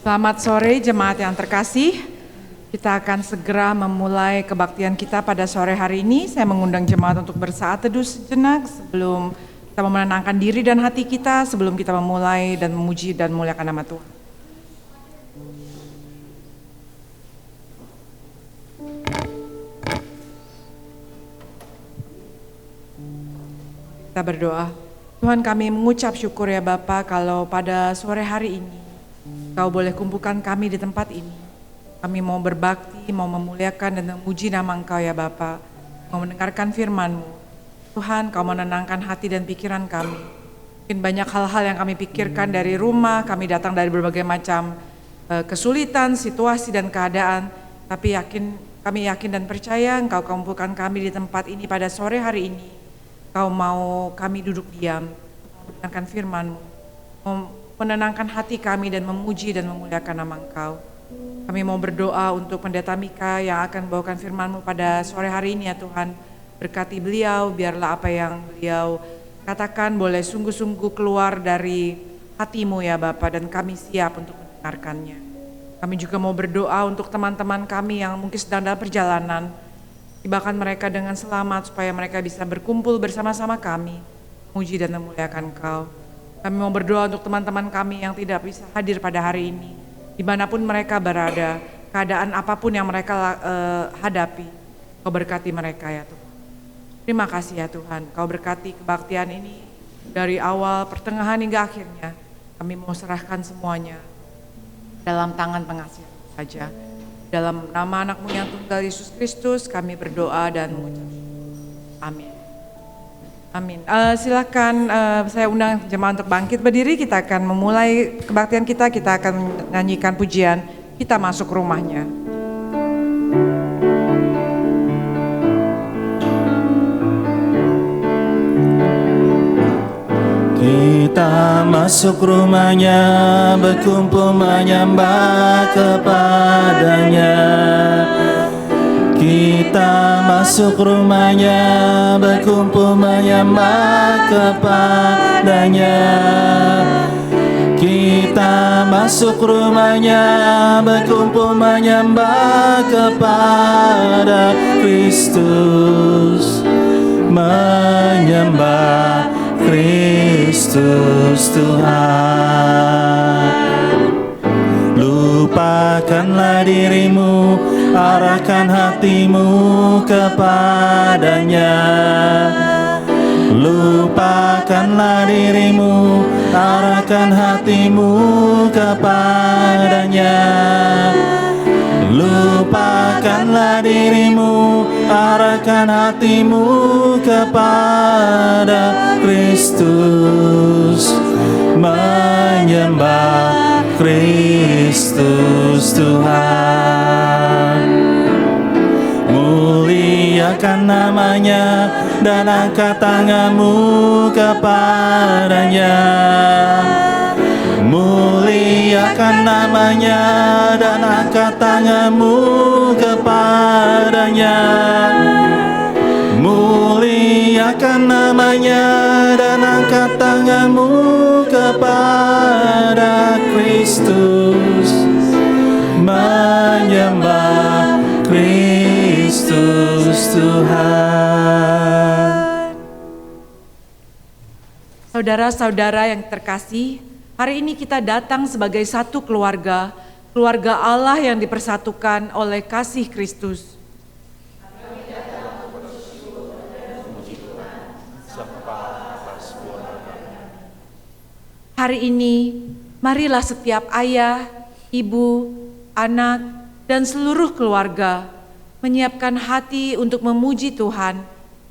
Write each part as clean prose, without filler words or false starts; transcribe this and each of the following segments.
Selamat sore jemaat yang terkasih. Kita akan segera memulai kebaktian kita pada sore hari ini. Saya mengundang jemaat untuk bersaat teduh sejenak sebelum kita menenangkan diri dan hati kita, sebelum kita memulai dan memuji dan memuliakan nama Tuhan. Kita berdoa. Tuhan, kami mengucap syukur ya Bapa kalau pada sore hari ini Kau boleh kumpulkan kami di tempat ini. Kami mau berbakti, mau memuliakan dan memuji nama Engkau ya Bapa. Mau mendengarkan firman-Mu. Tuhan, Kau menenangkan hati dan pikiran kami. Mungkin banyak hal-hal yang kami pikirkan dari rumah, kami datang dari berbagai macam kesulitan, situasi dan keadaan. Tapi kami yakin dan percaya Engkau kumpulkan kami di tempat ini pada sore hari ini. Kau mau kami duduk diam, mendengarkan firman-Mu. Menenangkan hati kami dan memuji dan memuliakan nama Engkau. Kami mau berdoa untuk Pendeta Mika yang akan membawakan firman-Mu pada sore hari ini ya Tuhan. Berkati beliau, biarlah apa yang beliau katakan boleh sungguh-sungguh keluar dari hati-Mu ya Bapa, dan kami siap untuk mendengarkannya. Kami juga mau berdoa untuk teman-teman kami yang mungkin sedang dalam perjalanan. Tibakan mereka dengan selamat supaya mereka bisa berkumpul bersama-sama kami, memuji dan memuliakan Engkau. Kami mau berdoa untuk teman-teman kami yang tidak bisa hadir pada hari ini. Dimanapun mereka berada, keadaan apapun yang mereka hadapi, Kau berkati mereka ya Tuhan. Terima kasih ya Tuhan, Kau berkati kebaktian ini dari awal, pertengahan hingga akhirnya. Kami mau serahkan semuanya dalam tangan pengasihan saja. Dalam nama anak-Mu yang tunggal Yesus Kristus kami berdoa dan mengucap amin. Amin. Silakan saya undang jemaat untuk bangkit berdiri. Kita akan memulai kebaktian kita. Kita akan menyanyikan pujian Kita Masuk Rumahnya. Kita masuk rumahnya, berkumpul menyembah kepadanya. Kita masuk rumahnya, berkumpul menyembah kepadanya. Kita masuk rumahnya, berkumpul menyembah kepada Kristus. Menyembah Kristus Tuhan. Lupakanlah dirimu, arahkan hatimu kepadanya. Lupakanlah dirimu, arahkan hatimu kepadanya. Lupakanlah dirimu, arahkan hatimu kepada Kristus. Menyembah Kristus Tuhan. Muliakan namanya dan angkat tanganmu kepadanya. Muliakan namanya dan angkat tanganmu kepadanya. Muliakan namanya dan angkat tanganmu kepada Kristus. Menyembah Kristus Tuhan. Saudara-saudara yang terkasih, hari ini kita datang sebagai satu keluarga, keluarga Allah yang dipersatukan oleh kasih Kristus. Hari ini, marilah setiap ayah, ibu, anak, dan seluruh keluarga menyiapkan hati untuk memuji Tuhan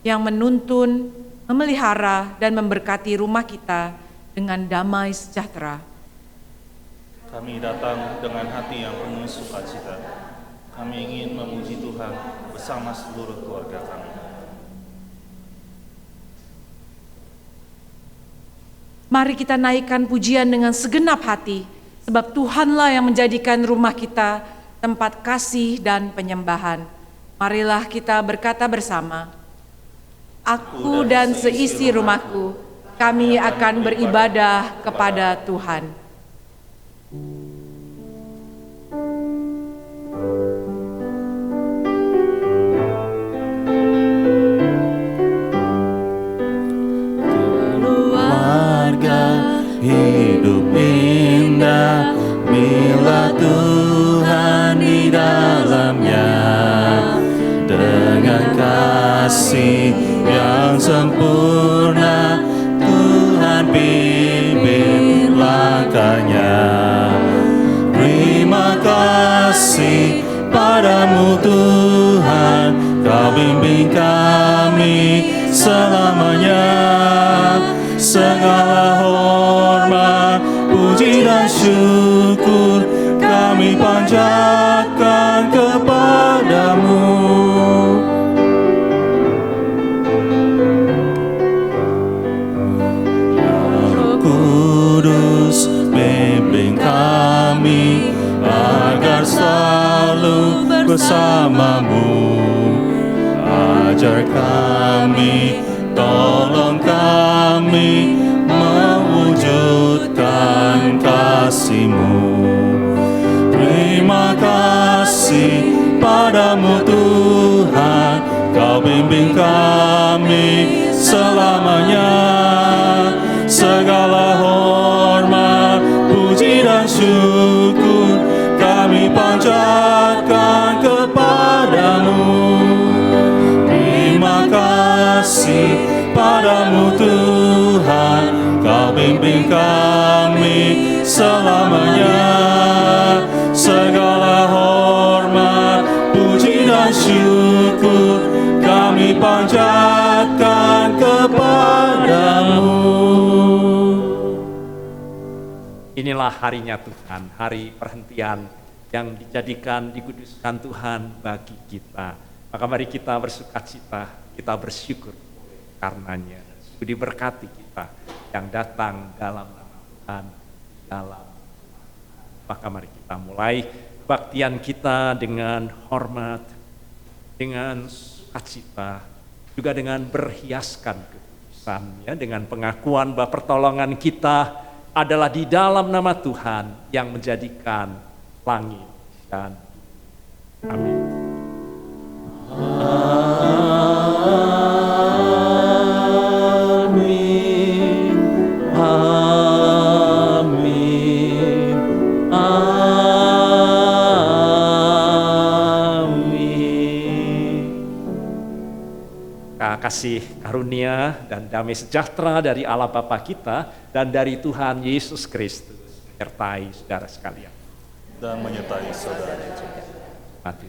yang menuntun, memelihara, dan memberkati rumah kita dengan damai sejahtera. Kami datang dengan hati yang penuh sukacita. Kami ingin memuji Tuhan bersama seluruh keluarga kami. Mari kita naikkan pujian dengan segenap hati, sebab Tuhanlah yang menjadikan rumah kita tempat kasih dan penyembahan. Marilah kita berkata bersama, Aku dan seisi rumahku, kami akan beribadah kepada Tuhan. segala hormat, puji dan syukur kami panjatkan kepadamu. Roh Kudus bimbing kami agar selalu bersamamu. Ajar kami, tolong kami mewujudkan kasih-Mu. Terima kasih padamu Tuhan, Kau bimbing kami selamanya. Segala hormat, puji dan syukur kami panjatkan kepadamu. Terima kasih padamu Tuhan, Kau bimbing kami selamanya. Segala hormat, puji dan syukur kami panjatkan kepadamu. Inilah harinya Tuhan, hari perhentian yang dijadikan, dikuduskan Tuhan bagi kita. Maka mari kita bersukacita, kita bersyukur karenanya. Diberkati kita yang datang dalam nama Tuhan, maka mari kita mulai kebaktian kita dengan hormat, dengan sukacita, juga dengan berhiaskan kekudusan, ya, dengan pengakuan bahwa pertolongan kita adalah di dalam nama Tuhan yang menjadikan langit dan amin. Amin, amin, amin. Kasih karunia dan damai sejahtera dari Allah Bapa kita dan dari Tuhan Yesus Kristus menyertai saudara sekalian. Dan menyertai saudara juga. Mati.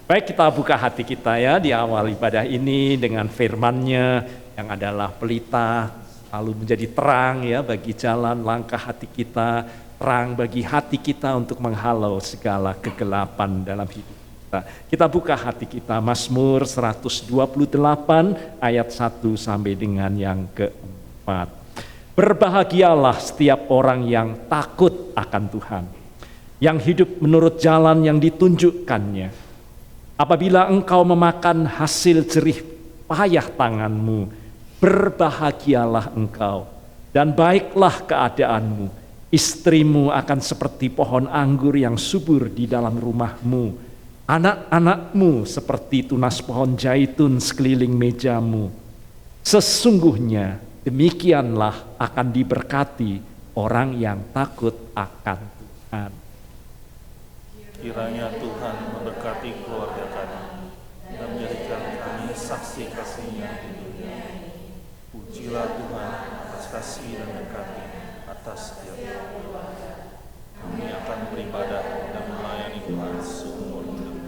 Baik, kita buka hati kita ya di awal ibadah ini dengan firman-Nya yang adalah pelita, lalu menjadi terang ya bagi jalan langkah hati kita, terang bagi hati kita untuk menghalau segala kegelapan dalam hidup kita. Kita buka hati kita, Mazmur 128 ayat 1 sampai dengan yang keempat. Berbahagialah setiap orang yang takut akan Tuhan, yang hidup menurut jalan yang ditunjukkannya. Apabila engkau memakan hasil jerih payah tanganmu, berbahagialah engkau dan baiklah keadaanmu. Istrimu akan seperti pohon anggur yang subur di dalam rumahmu. Anak-anakmu seperti tunas pohon zaitun sekeliling mejamu. Sesungguhnya demikianlah akan diberkati orang yang takut akan Tuhan. Kiranya Tuhan memberkati keluarga kami dan menjadikan kami saksi kasih-Nya di dunia. Pujilah Tuhan atas kasih dan berkati atas setiap orang. Kami akan beribadah dan melayani Tuhan seumur hidup.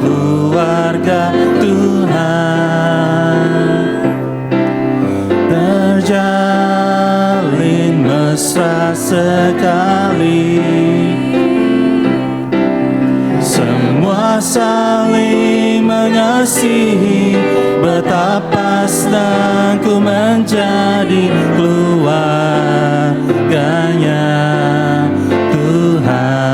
Keluarga Tuhan terjalin mesra sekali, semua saling mengasihi, betapa senangku menjadi keluarganya Tuhan.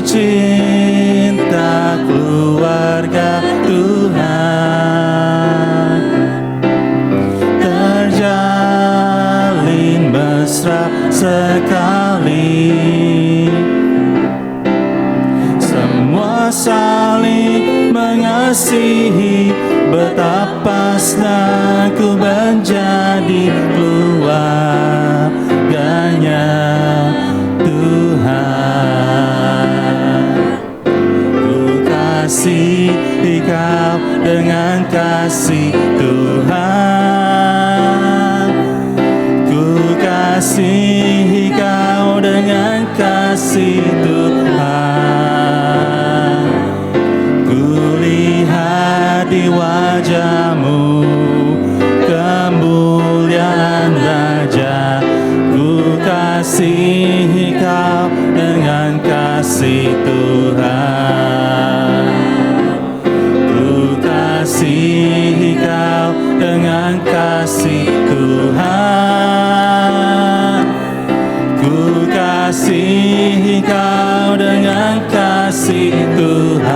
Cinta keluarga Tuhan terjalin mesra sekali, semua saling mengasihi, betapa senangku menjadi keluarganya Tuhan. Ku kasih Kau dengan kasih Tuhan. Kulihat di wajah-Mu kemuliaan Raja. Ku kasihi Kau dengan kasih Tuhan. Ku kasihi Kau dengan kasih Tuhan. Ku kasihi Kau dengan kasih Tuhan.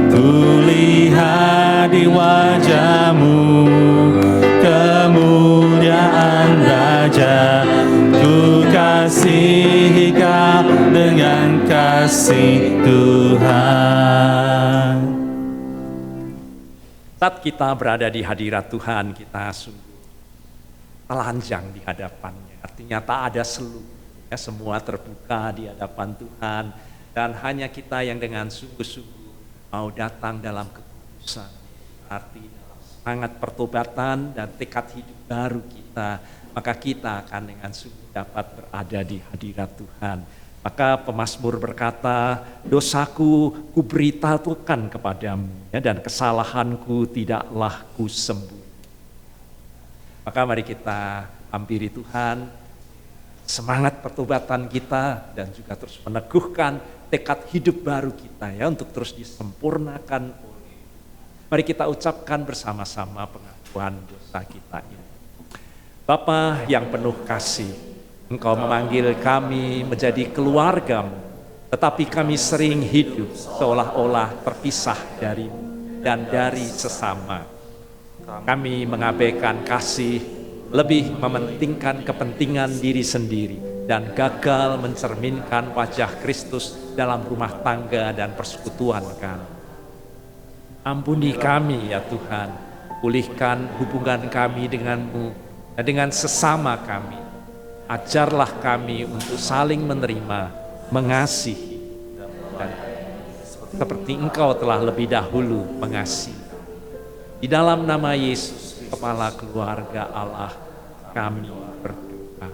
Kulihat di wajah-Mu kemuliaan Raja. Ku kasihi Kau dengan kasih Tuhan. Saat kita berada di hadirat Tuhan, kita sungguh telanjang di hadapannya. Artinya tak ada seluk, ya, semua terbuka di hadapan Tuhan. Dan hanya kita yang dengan sungguh-sungguh mau datang dalam kekudusan. Arti dalam semangat pertobatan dan tekad hidup baru kita. Maka kita akan dengan sungguh dapat berada di hadirat Tuhan. Maka pemazmur berkata, dosaku kuberitahukan kepadamu, ya, dan kesalahanku tidaklah kusembunyi. Maka mari kita hampiri Tuhan, semangat pertobatan kita dan juga terus meneguhkan tekad hidup baru kita, ya, untuk terus disempurnakan oleh. Mari kita ucapkan bersama-sama pengakuan dosa kita ini. Bapa yang penuh kasih, Engkau memanggil kami menjadi keluarga-Mu, tetapi kami sering hidup seolah-olah terpisah dari-Mu dan dari sesama. Kami mengabaikan kasih, lebih mementingkan kepentingan diri sendiri, dan gagal mencerminkan wajah Kristus dalam rumah tangga dan persekutuan kami. Ampuni kami ya Tuhan, pulihkan hubungan kami dengan-Mu dan dengan sesama kami. Ajarlah kami untuk saling menerima, mengasihi, dan seperti Engkau telah lebih dahulu mengasihi. Di dalam nama Yesus, Kepala keluarga Allah, kami berdoa.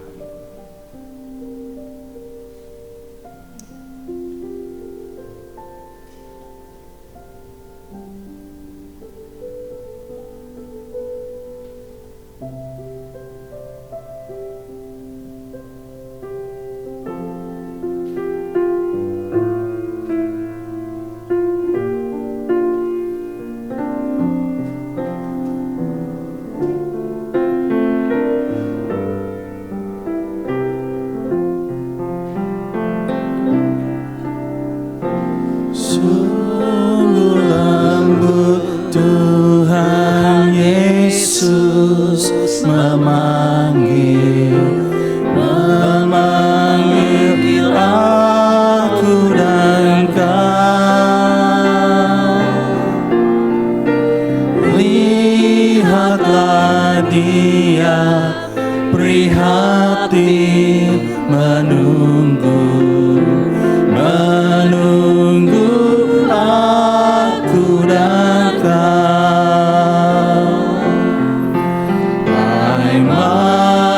Sungguh lembut Tuhan Yesus memanggil aku dan Kau. Lihatlah Dia prihatin menunggu aku dan Kau. Hai, mari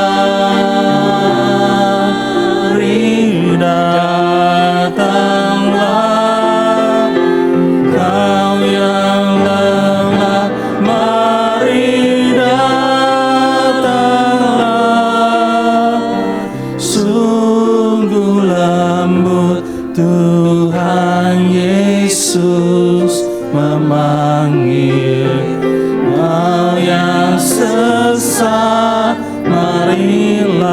datanglah, Kau yang lelah, mari datanglah. Sungguh lembut Tuhan Yesus memanggil, kau yang sesat, marilah.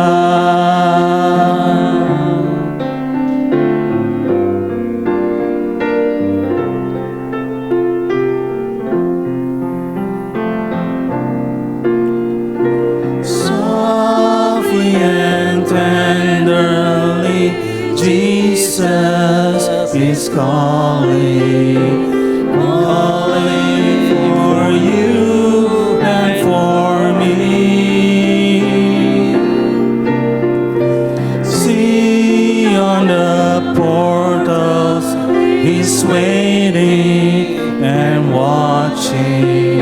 Softly and tenderly, Jesus is calling for you and for me. See on the portals, He's waiting and watching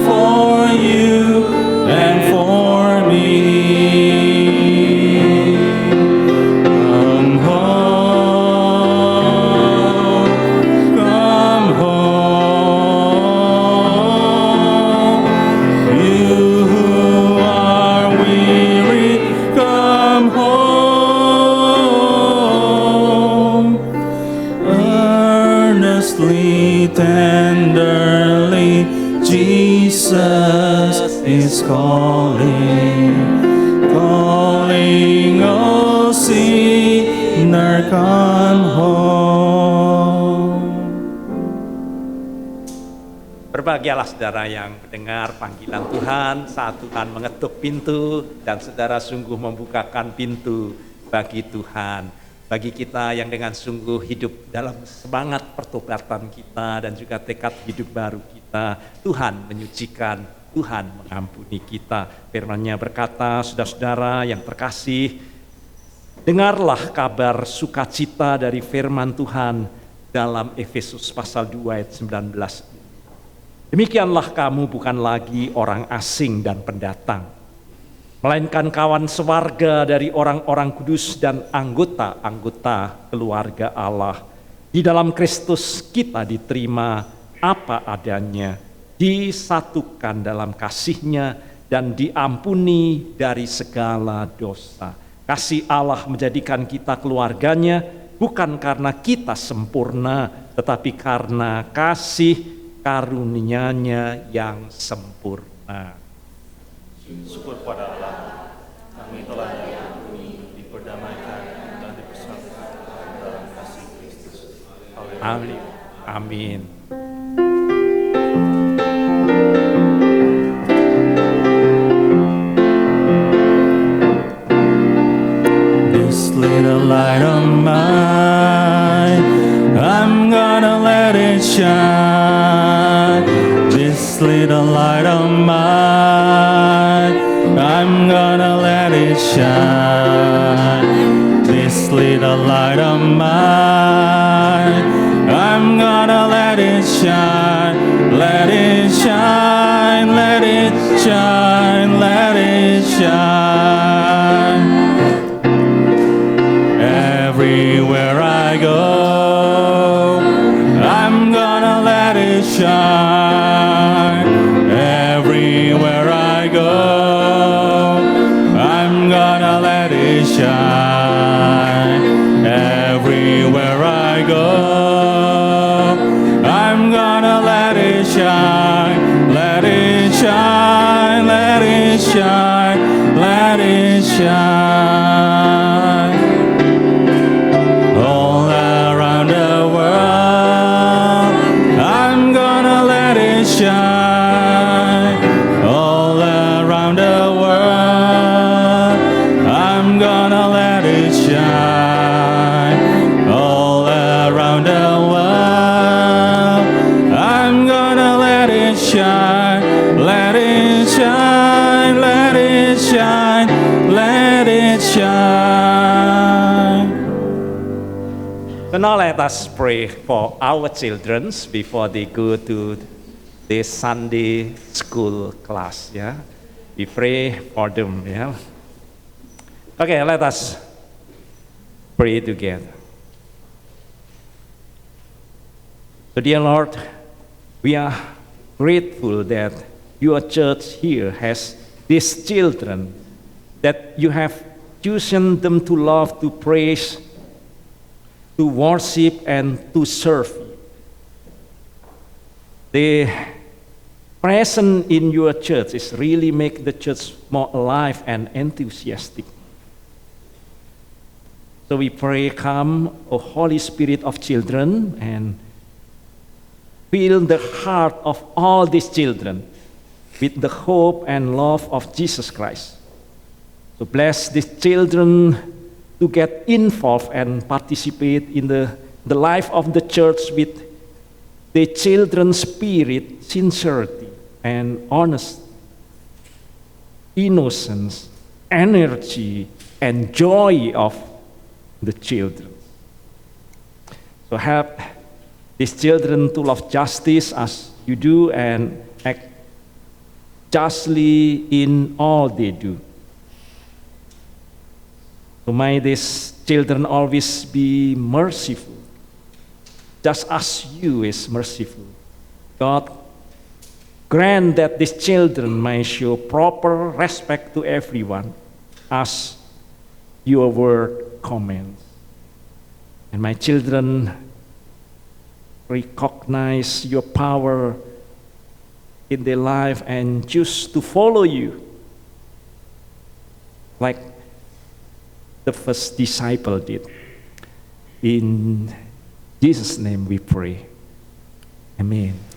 for you and for me. Jesus is calling, oh sinner, come home. Berbahagialah saudara yang mendengar panggilan Tuhan saat Tuhan mengetuk pintu dan saudara sungguh membukakan pintu bagi Tuhan. Bagi kita yang dengan sungguh hidup dalam semangat pertobatan kita dan juga tekad hidup baru kita, Tuhan menyucikan, Tuhan mengampuni kita. Firman-Nya berkata, saudara-saudara yang terkasih, dengarlah kabar sukacita dari firman Tuhan dalam Efesus pasal 2 ayat 19. Demikianlah kamu bukan lagi orang asing dan pendatang, melainkan kawan sewarga dari orang-orang kudus dan anggota-anggota keluarga Allah. Di dalam Kristus kita diterima apa adanya, disatukan dalam kasih-Nya dan diampuni dari segala dosa. Kasih Allah menjadikan kita keluarganya bukan karena kita sempurna, tetapi karena kasih karunia-Nya yang sempurna. Syukur pada Allah, kami telah diperdamaikan dan dipersatukan dalam kasih Kristus. Amin. Amin. This little light of mine, I'm gonna let it shine. This little light of mine, I'm gonna let it shine. This little light of mine, I'm gonna let it shine. Let it shine, let it shine, let it shine. Everywhere I go, I'm gonna let it shine. Everywhere I go, I'm gonna let it shine. Everywhere I go, I'm gonna let it shine. Let it shine, let it shine, let it shine. All around the world, I'm gonna let it shine. All around the world, I'm gonna let it shine. All around the world, I'm gonna let it shine. Let it shine, let it shine, let it shine. So now let us pray for our children before they go to the Sunday school class. Yeah, we pray for them. Yeah. Okay, let us pray together. So dear Lord, we are grateful that your church here has these children, that you have chosen them to love, to praise, to worship, and to serve. The presence in your church is really make the church more alive and enthusiastic. So we pray, come, O Holy Spirit of children, and fill the heart of all these children with the hope and love of Jesus Christ. So bless these children to get involved and participate in the life of the church with the children's spirit, sincerity, and honesty, innocence, energy, and joy of the children. So help these children to love justice as you do and act justly in all they do. So may these children always be merciful, just as you is merciful. God, grant that these children may show proper respect to everyone as your word commands. And my children recognize your power in their life and choose to follow you like the first disciple did. In Jesus' name we pray. Amen.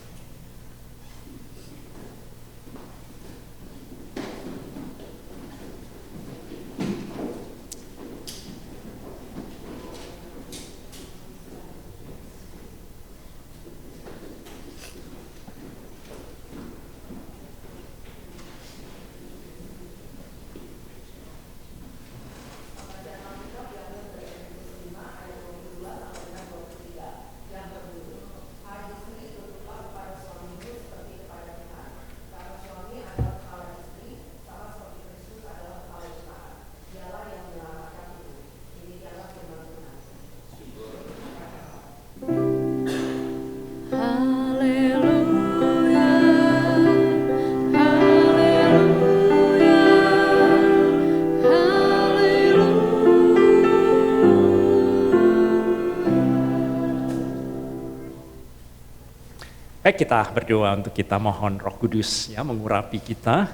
Baik, kita berdoa untuk kita mohon Roh Kudus ya mengurapi kita.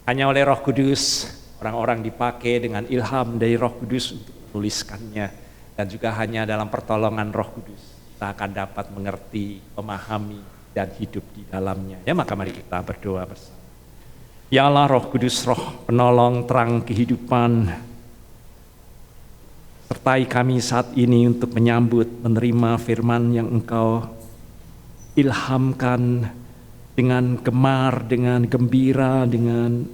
Hanya oleh Roh Kudus orang-orang dipakai dengan ilham dari Roh Kudus untuk menuliskannya, dan juga hanya dalam pertolongan Roh Kudus kita akan dapat mengerti, memahami dan hidup di dalamnya. Ya, maka mari kita berdoa bersama. Ya Allah, Roh Kudus, Roh penolong terang kehidupan, sertai kami saat ini untuk menyambut, menerima firman yang Engkau ilhamkan dengan gemar, dengan gembira, dengan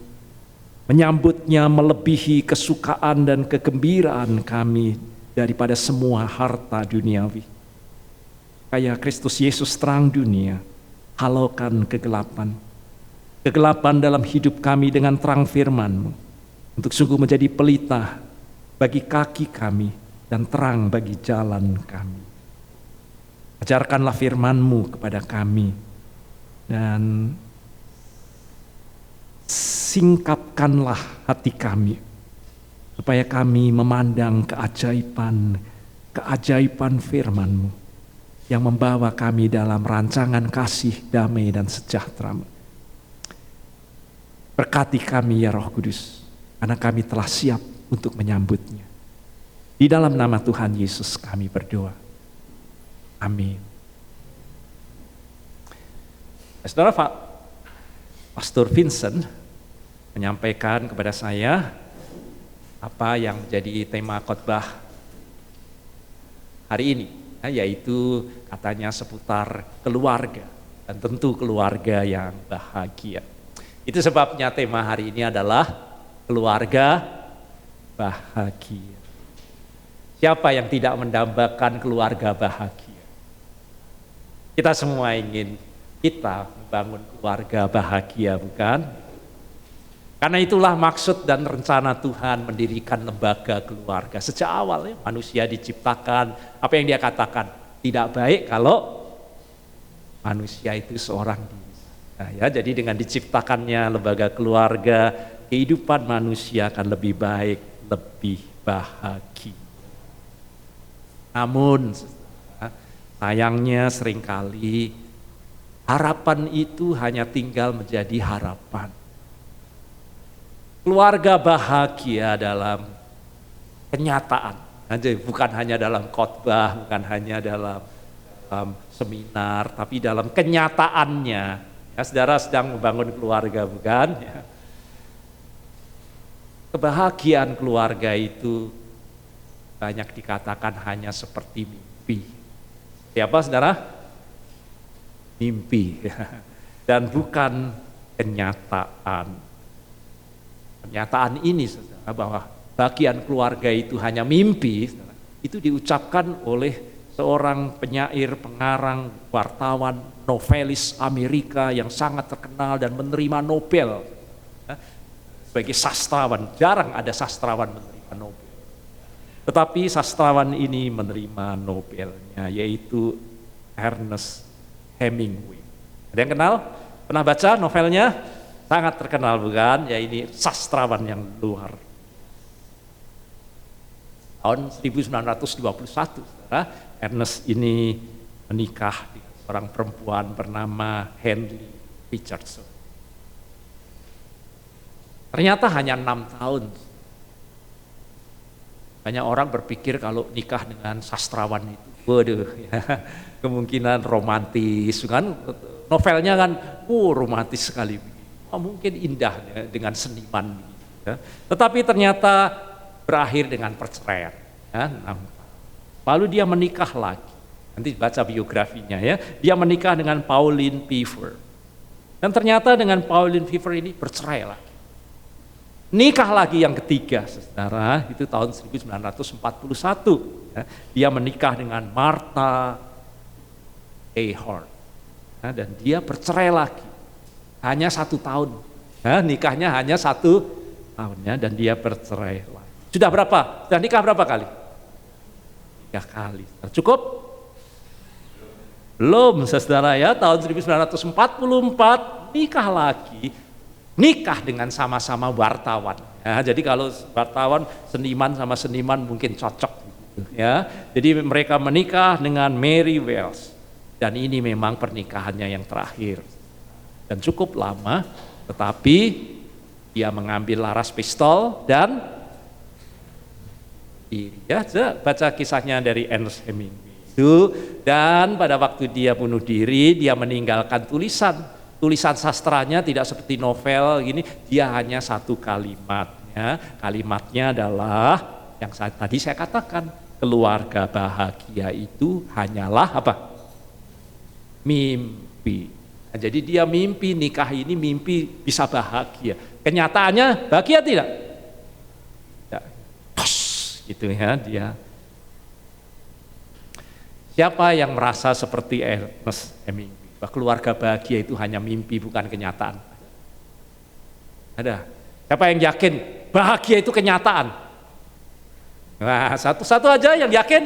menyambutnya melebihi kesukaan dan kegembiraan kami daripada semua harta duniawi. Kayak Kristus Yesus terang dunia, halaukan kegelapan. Kegelapan dalam hidup kami dengan terang firman-Mu, untuk sungguh menjadi pelita bagi kaki kami dan terang bagi jalan kami. Ajarkanlah firman-Mu kepada kami, dan singkapkanlah hati kami, supaya kami memandang keajaiban firman-Mu yang membawa kami dalam rancangan kasih, damai, dan sejahtera. Berkati kami ya Roh Kudus, karena kami telah siap untuk menyambutnya. Di dalam nama Tuhan Yesus kami berdoa. Amin. Saudara, Pastor Vincent menyampaikan kepada saya apa yang menjadi tema khotbah hari ini, yaitu katanya seputar keluarga, dan tentu keluarga yang bahagia. Itu sebabnya tema hari ini adalah keluarga bahagia. Siapa yang tidak mendambakan keluarga bahagia? Kita semua ingin kita membangun keluarga bahagia, bukan? Karena itulah maksud dan rencana Tuhan mendirikan lembaga keluarga. Sejak awal ya, manusia diciptakan, apa yang dia katakan, tidak baik kalau manusia itu seorang diri. Nah, ya, jadi dengan diciptakannya lembaga keluarga, kehidupan manusia akan lebih baik, lebih bahagia. Namun sayangnya seringkali harapan itu hanya tinggal menjadi harapan. Keluarga bahagia dalam kenyataan, bukan hanya dalam khotbah, bukan hanya dalam seminar, tapi dalam kenyataannya. Ya, saudara sedang membangun keluarga, bukan? Ya. Kebahagiaan keluarga itu banyak dikatakan hanya seperti mimpi. Siapa saudara? Mimpi. Dan bukan kenyataan. Kenyataan ini saudara, bahwa bagian keluarga itu hanya mimpi, saudara, itu diucapkan oleh seorang penyair, pengarang, wartawan, novelis Amerika yang sangat terkenal dan menerima Nobel. Sebagai sastrawan, jarang ada sastrawan menerima Nobel. Tetapi sastrawan ini menerima Nobelnya, yaitu Ernest Hemingway. Ada yang kenal? Pernah baca novelnya? Sangat terkenal, bukan? Ya, ini sastrawan yang luar. Tahun 1921, saudara, Ernest ini menikah dengan seorang perempuan bernama Henry Richardson. Ternyata hanya 6 tahun. Banyak orang berpikir kalau nikah dengan sastrawan itu, waduh, ya, kemungkinan romantis kan, novelnya kan, romantis sekali. Mungkin indah ya, dengan seniman. Ya. Tetapi ternyata berakhir dengan perceraian. Ya. Lalu dia menikah lagi. Nanti baca biografinya ya. Dia menikah dengan Pauline Pfeffer. Dan ternyata dengan Pauline Pfeffer ini bercerai lagi. Nikah lagi yang ketiga, saudara, itu tahun 1941. Ya. Dia menikah dengan Martha Ahern. Ya, dan dia bercerai lagi. Hanya 1 tahun. Ya, nikahnya hanya 1 tahunnya dan dia bercerai lagi. Sudah berapa? Sudah nikah berapa kali? 3 kali. Cukup? Belum, saudara ya. Tahun 1944 nikah lagi. Nikah dengan sama-sama wartawan. Ya, jadi kalau wartawan seniman sama seniman mungkin cocok. Gitu, ya. Jadi mereka menikah dengan Mary Wells. Dan ini memang pernikahannya yang terakhir. Dan cukup lama, tetapi dia mengambil laras pistol dan ya, baca kisahnya dari Ernest Hemingway itu. Dan pada waktu dia bunuh diri, dia meninggalkan tulisan sastranya tidak seperti novel gini, dia hanya 1 kalimat. Ya. Kalimatnya adalah yang tadi saya katakan, keluarga bahagia itu hanyalah apa? Mimpi. Nah, jadi dia mimpi nikah ini mimpi bisa bahagia. Kenyataannya bahagia tidak? Tidak. Gitu ya dia. Siapa yang merasa seperti Ernest Hemingway? Bahwa keluarga bahagia itu hanya mimpi bukan kenyataan. Ada. Siapa yang yakin bahagia itu kenyataan? Nah, satu aja yang yakin.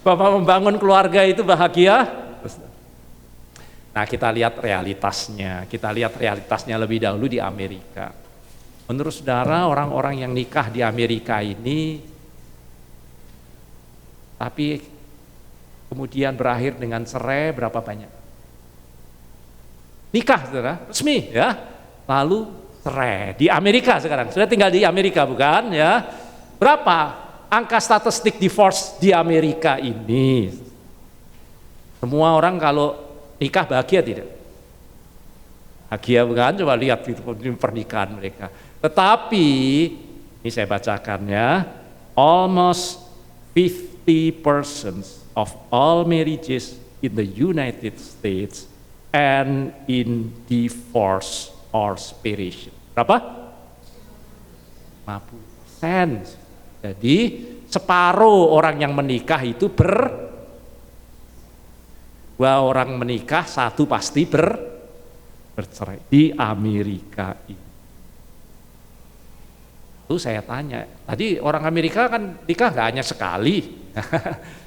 Bapak membangun keluarga itu bahagia. Nah, kita lihat realitasnya lebih dahulu di Amerika. Menurut saudara, orang-orang yang nikah di Amerika ini, tapi kemudian berakhir dengan cerai berapa banyak? Nikah, saudara, resmi ya, lalu cerai di Amerika sekarang. Sudah tinggal di Amerika bukan? Ya, berapa angka statistik divorce di Amerika ini? Semua orang kalau nikah bahagia tidak? Bahagia bukan? Coba lihat itu pernikahan mereka. Tetapi, ini saya bacakan ya, almost 50% of all marriages in the United States end in divorce or separation. Berapa? 50%. Jadi, separuh orang yang menikah itu dua orang menikah, 1 pasti bercerai di Amerika ini. Lalu saya tanya, tadi orang Amerika kan nikah nggak hanya sekali.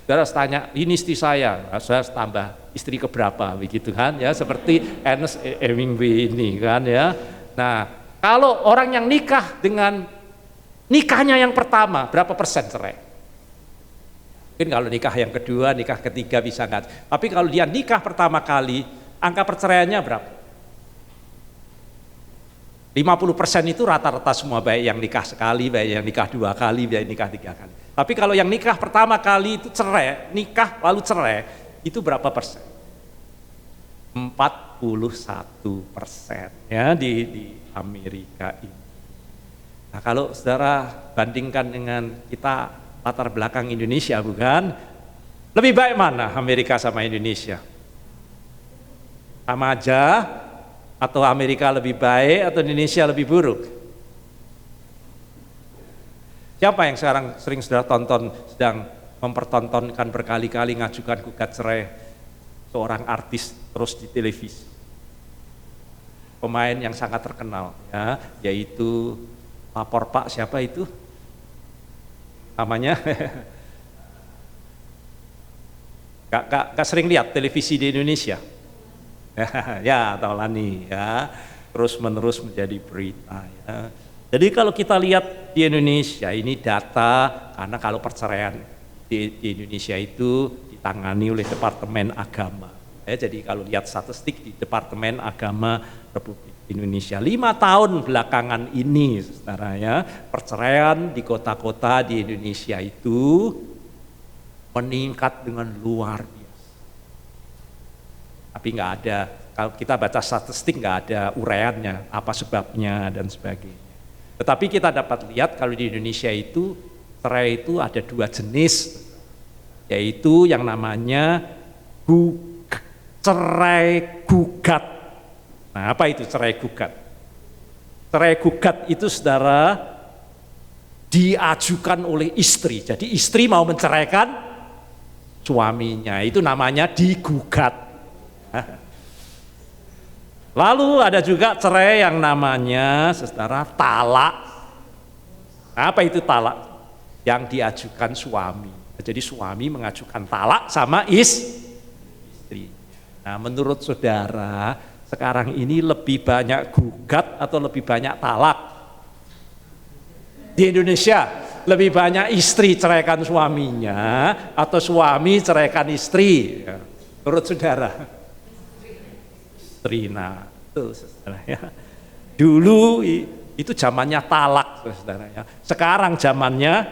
Saudara tanya, ini istri saya tambah istri keberapa begitu kan ya, seperti Ernest Hemingway ini kan ya. Nah, kalau orang yang nikah dengan nikahnya yang pertama, berapa persen cerai? Mungkin kalau nikah yang kedua, nikah ketiga bisa nggak. Tapi kalau dia nikah pertama kali, angka perceraiannya berapa? 50% itu rata-rata semua, baik yang nikah sekali, baik yang nikah 2 kali, baik yang nikah 3 kali. Tapi kalau yang nikah pertama kali itu cerai, nikah lalu cerai, itu berapa persen? 41% ya di Amerika ini. Nah, kalau saudara bandingkan dengan kita latar belakang Indonesia bukan? Lebih baik mana Amerika sama Indonesia? Sama aja, atau Amerika lebih baik atau Indonesia lebih buruk? Siapa yang sekarang sering saudara tonton, sedang mempertontonkan berkali-kali ngajukan gugat cerai seorang artis terus di televisi? Pemain yang sangat terkenal ya, yaitu Lapor Pak, siapa itu? Namanya gak sering lihat televisi di Indonesia. Ya, Taulani ya, terus menerus menjadi berita ya. Jadi kalau kita lihat di Indonesia ini data, karena kalau perceraian di Indonesia itu ditangani oleh Departemen Agama Jadi kalau lihat statistik di Departemen Agama Republik Indonesia, 5 tahun belakangan ini, saudara ya, perceraian di kota-kota di Indonesia itu meningkat dengan luar biasa. Tapi nggak ada, kalau kita baca statistik nggak ada uraiannya, apa sebabnya dan sebagainya. Tetapi kita dapat lihat kalau di Indonesia itu cerai itu ada 2 jenis, yaitu yang namanya cerai gugat. Nah, apa itu cerai gugat? Cerai gugat itu, saudara, diajukan oleh istri. Jadi istri mau menceraikan suaminya, itu namanya digugat. Lalu ada juga cerai yang namanya, saudara, talak. Apa itu talak? Yang diajukan suami. Jadi suami mengajukan talak sama istri. Nah, menurut saudara, sekarang ini lebih banyak gugat atau lebih banyak talak? Di Indonesia, lebih banyak istri ceraikan suaminya atau suami ceraikan istri? Menurut saudara? Istri. Nah, itu saudara ya. Dulu itu zamannya talak, saudara ya. Sekarang zamannya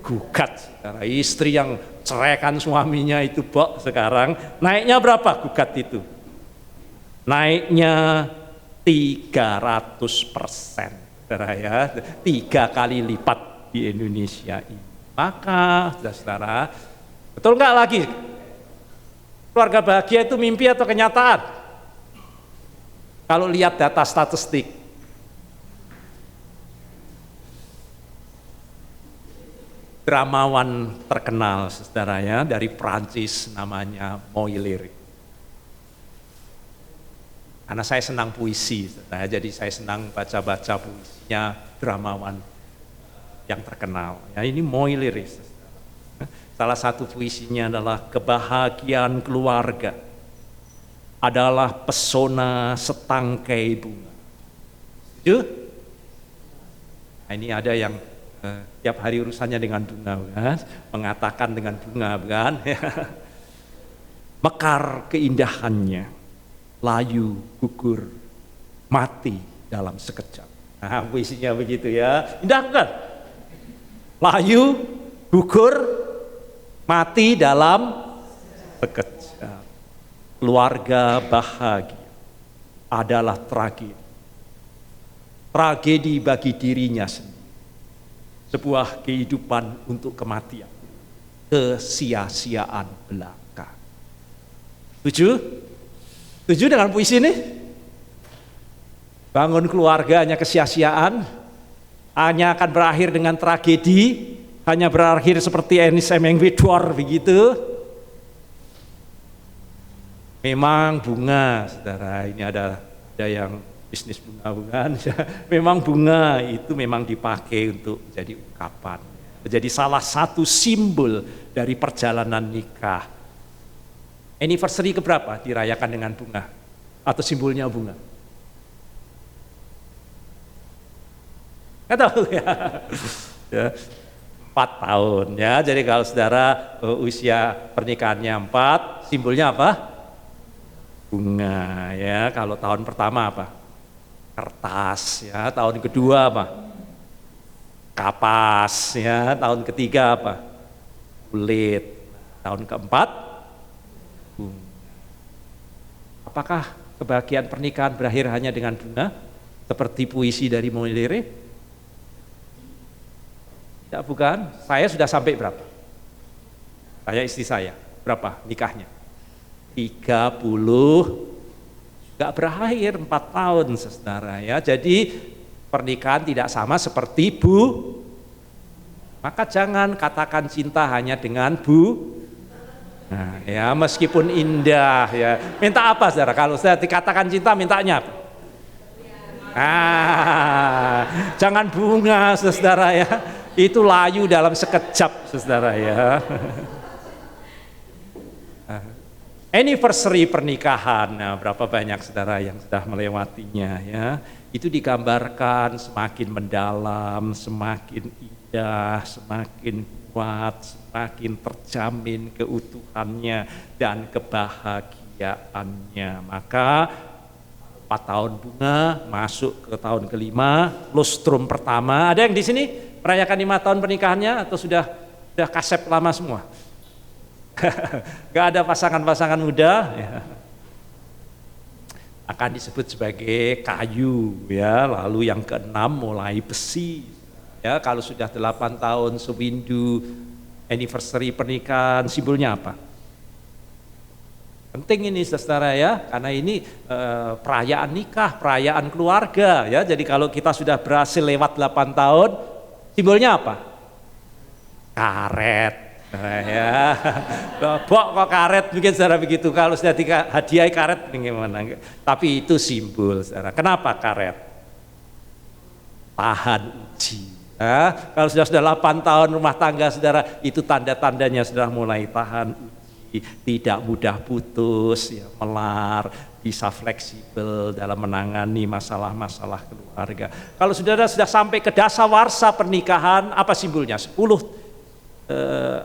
gugat, saudara. Istri yang ceraikan suaminya itu, sekarang naiknya berapa gugat itu? Naiknya 300%, saudara ya, 3 kali lipat di Indonesia ini. Maka, saudara, betul nggak lagi? Keluarga bahagia itu mimpi atau kenyataan? Kalau lihat data statistik, dramawan terkenal, saudara ya, dari Prancis namanya Molière. Karena saya senang puisi, saudara, jadi saya senang baca-baca puisinya dramawan yang terkenal. Ya, ini Molière. Salah satu puisinya adalah kebahagiaan keluarga adalah pesona setangkai bunga. Setuju? Nah, ini ada yang tiap hari urusannya dengan bunga, kan? Mengatakan dengan bunga, kan? Mekar keindahannya, layu gugur, mati dalam sekejap. Nah, puisinya begitu ya, indah kan? Layu gugur, mati dalam sekejap. Keluarga bahagia adalah tragedi. Tragedi bagi dirinya sendiri. Sebuah kehidupan untuk kematian, kesia-siaan belaka. Setuju? Setuju dengan puisi ini? Bangun keluarga hanya kesia-siaan, hanya akan berakhir dengan tragedi, hanya berakhir seperti Ernest Hemingway begitu. Memang bunga, saudara, ini ada yang bisnis bunga, bukan? Memang bunga itu memang dipakai untuk menjadi ungkapan, menjadi salah satu simbol dari perjalanan nikah. Anniversary keberapa dirayakan dengan bunga atau simbolnya bunga? Nggak tahu ya. 4 tahun ya. Jadi kalau saudara usia pernikahannya 4, simbolnya apa? Bunga ya. Kalau tahun pertama apa? Kertas ya. Tahun kedua apa? Kapas ya. Tahun ketiga apa? Kulit. Tahun keempat bunga. Apakah kebahagiaan pernikahan berakhir hanya dengan bunga seperti puisi dari Molière? Tidak, bukan. Saya sudah sampai berapa? Saya istri saya berapa nikahnya? 30. Gak berakhir 4 tahun, saudara ya. Jadi pernikahan tidak sama seperti maka jangan katakan cinta hanya dengan nah, ya, meskipun indah ya. Minta apa, saudara? Kalau saya dikatakan cinta, mintanya apa? Jangan bunga, saudara ya. Itu layu dalam sekejap, saudara ya. Anniversary pernikahan, nah berapa banyak saudara yang sudah melewatinya ya. Itu digambarkan semakin mendalam, semakin indah, semakin kuat, semakin terjamin keutuhannya dan kebahagiaan. kebahagiaannya. Maka 4 tahun bunga, masuk ke tahun kelima, lustrum pertama. Ada yang di sini merayakan 5 tahun pernikahannya atau sudah kasep lama semua? Gak ada pasangan-pasangan muda ya. Akan disebut sebagai kayu ya. Lalu yang keenam mulai besi ya. Kalau sudah 8 tahun sewindu anniversary pernikahan, simbolnya apa? Penting ini saudara ya, karena ini perayaan nikah, perayaan keluarga ya. Jadi kalau kita sudah berhasil lewat 8 tahun, simbolnya apa? Karet. Nah, ya. Bok kok karet mungkin saudara begitu. Kalau sudah hadiah karet bagaimana? Tapi itu simbol saudara. Kenapa karet? Tahan uji. Nah, kalau sudah 8 tahun rumah tangga saudara, itu tanda-tandanya sudah mulai tahan uji. Tidak mudah putus, ya, melar, bisa fleksibel dalam menangani masalah-masalah keluarga. Kalau saudara sudah sampai ke dasawarsa pernikahan, apa simbolnya? 10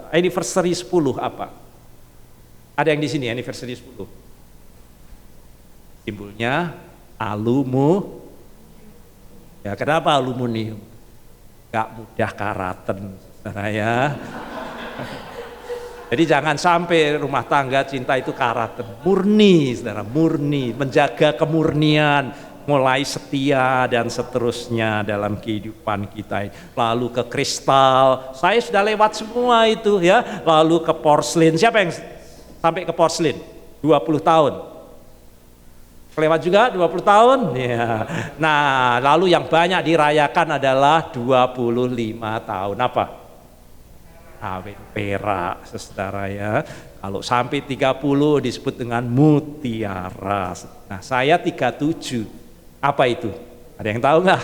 anniversary 10 apa? Ada yang di sini anniversary 10? Simbolnya aluminium. Ya, kenapa aluminium? Gak mudah karaten, saudara ya. Jadi jangan sampai rumah tangga cinta itu karaten, murni, saudara, murni, menjaga kemurnian, mulai setia dan seterusnya dalam kehidupan kita. Lalu ke kristal, saya sudah lewat semua itu ya. Lalu ke porselin, siapa yang sampai ke porselin? 20 tahun. Lewat juga 20 tahun? Ya. Nah, lalu yang banyak dirayakan adalah 25 tahun. Apa? Kawin perak, saudara ya. Kalau sampai 30 disebut dengan mutiara. Nah, saya 37. Apa itu? Ada yang tahu nggak?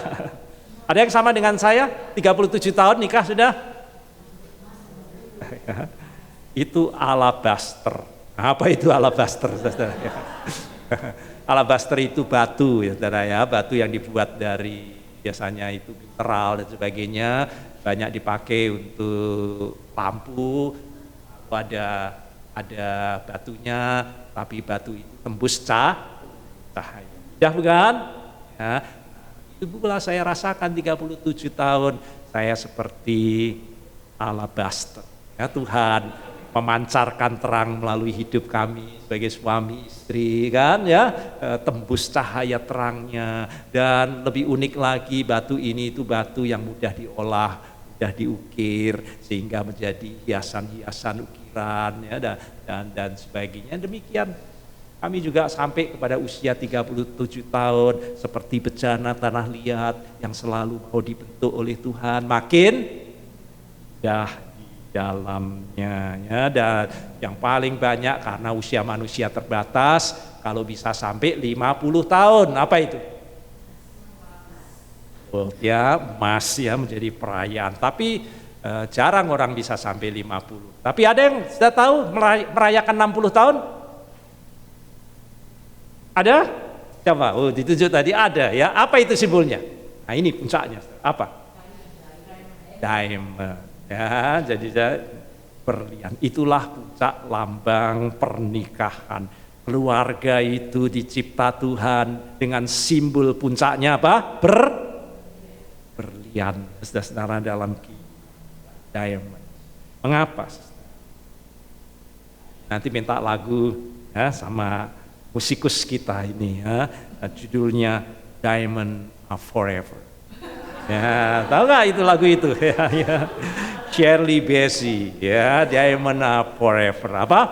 Ada yang sama dengan saya? 37 tahun nikah sudah? Itu alabaster. Apa itu alabaster, saudara? Alabaster itu batu ya, saudara ya. Batu yang dibuat dari biasanya itu mineral dan sebagainya. Banyak dipakai untuk lampu, ada batunya, tapi batu itu tembus cahaya. Sudah bukan? Ya, itu pula saya rasakan 37 tahun, saya seperti alabaster. Ya, Tuhan memancarkan terang melalui hidup kami sebagai suami istri kan ya, tembus cahaya terangnya. Dan lebih unik lagi, batu ini itu batu yang mudah diolah, mudah diukir sehingga menjadi hiasan-hiasan ukiran ya, dan sebagainya. Demikian kami juga sampai kepada usia 37 tahun seperti bejana tanah liat yang selalu mau dibentuk oleh Tuhan, makin dah di dalamnya ya. Dan yang paling banyak karena usia manusia terbatas, kalau bisa sampai 50 tahun. Apa itu? Ya, emas ya, menjadi perayaan. Tapi jarang orang bisa sampai 50. Tapi ada yang sudah tahu merayakan 60 tahun? Ada? Coba, ditunjuk tadi ada ya. Apa itu simbolnya? Nah, ini puncaknya. Apa? Diamond. Ya, jadi berlian. Itulah puncak lambang pernikahan. Keluarga itu dicipta Tuhan dengan simbol puncaknya apa? Berlian. Saudara dalam diamond. Mengapa? Nanti minta lagu ya sama musikus kita ini ya, judulnya Diamond Are Forever. Ya, tahu nggak itu lagu itu? Ya. Shirley Bassey, ya, Diamond Are Forever. Apa?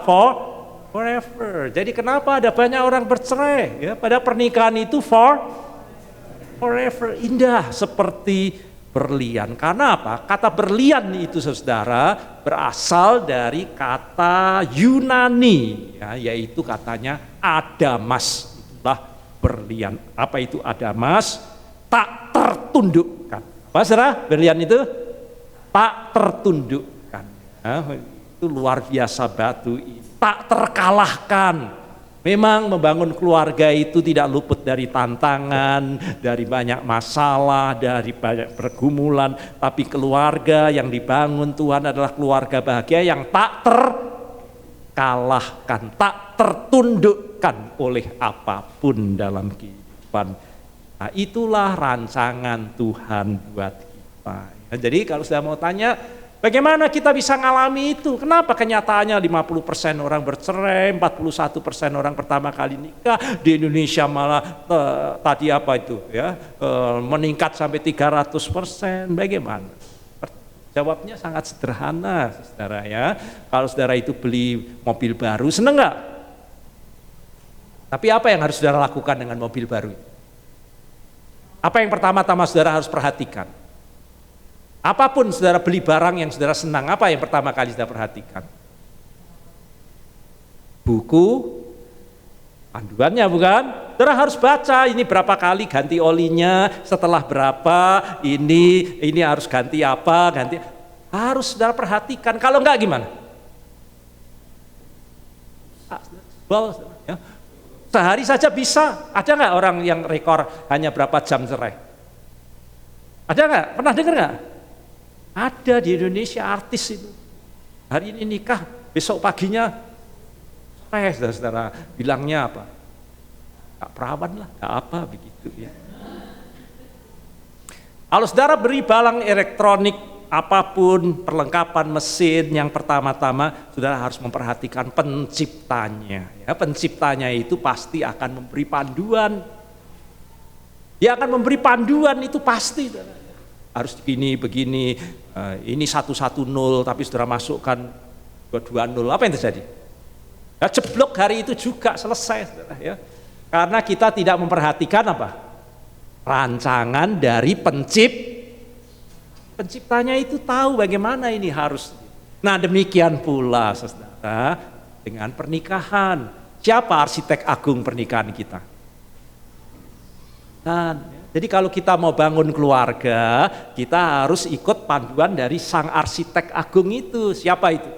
Forever. Jadi kenapa ada banyak orang bercerai? Ya, pada pernikahan itu forever, indah seperti berlian. Karena apa? Kata berlian itu saudara berasal dari kata Yunani, ya, yaitu katanya adamas. Itulah berlian. Apa itu adamas? Tak tertundukkan. Apa saudara? Berlian itu tak tertundukkan. Ya, itu luar biasa batu ini. Tak terkalahkan. Memang membangun keluarga itu tidak luput dari tantangan, dari banyak masalah, dari banyak pergumulan. Tapi keluarga yang dibangun Tuhan adalah keluarga bahagia yang tak terkalahkan, tak tertundukkan oleh apapun dalam kehidupan. Nah, itulah rancangan Tuhan buat kita. Nah, jadi kalau sudah mau tanya, bagaimana kita bisa ngalami itu? Kenapa kenyataannya 50% orang bercerai, 41% orang pertama kali nikah, di Indonesia malah tadi apa itu ya, meningkat sampai 300%. Bagaimana? Jawabnya sangat sederhana, saudara ya. Kalau saudara itu beli mobil baru, seneng nggak? Tapi apa yang harus saudara lakukan dengan mobil baru? Apa yang pertama-tama saudara harus perhatikan? Apapun saudara beli barang yang saudara senang, apa yang pertama kali saudara perhatikan? Buku, panduannya bukan? Saudara harus baca ini berapa kali ganti olinya, setelah berapa ini harus ganti apa, harus saudara perhatikan. Kalau enggak gimana? Ya. Sehari saja bisa. Ada nggak orang yang rekor hanya berapa jam cerai? Ada nggak? Pernah dengar nggak? Ada di Indonesia artis itu. Hari ini nikah, besok paginya cerai, saudara. Bilangnya apa? Gak perawan lah, gak apa begitu ya. Kalau saudara beri barang elektronik apapun, perlengkapan mesin, yang pertama-tama saudara harus memperhatikan penciptanya. Ya, penciptanya itu pasti akan memberi panduan. Dia akan memberi panduan itu pasti. Harus begini, ini 110 tapi saudara masukkan 220, apa yang terjadi? Ya, jeblok hari itu juga selesai, saudara ya. Karena kita tidak memperhatikan apa? Rancangan dari penciptanya itu tahu bagaimana ini harus. Nah, demikian pula saudara dengan pernikahan. Siapa arsitek agung pernikahan kita? Nah, jadi kalau kita mau bangun keluarga, kita harus ikut panduan dari sang arsitek agung itu. Siapa itu?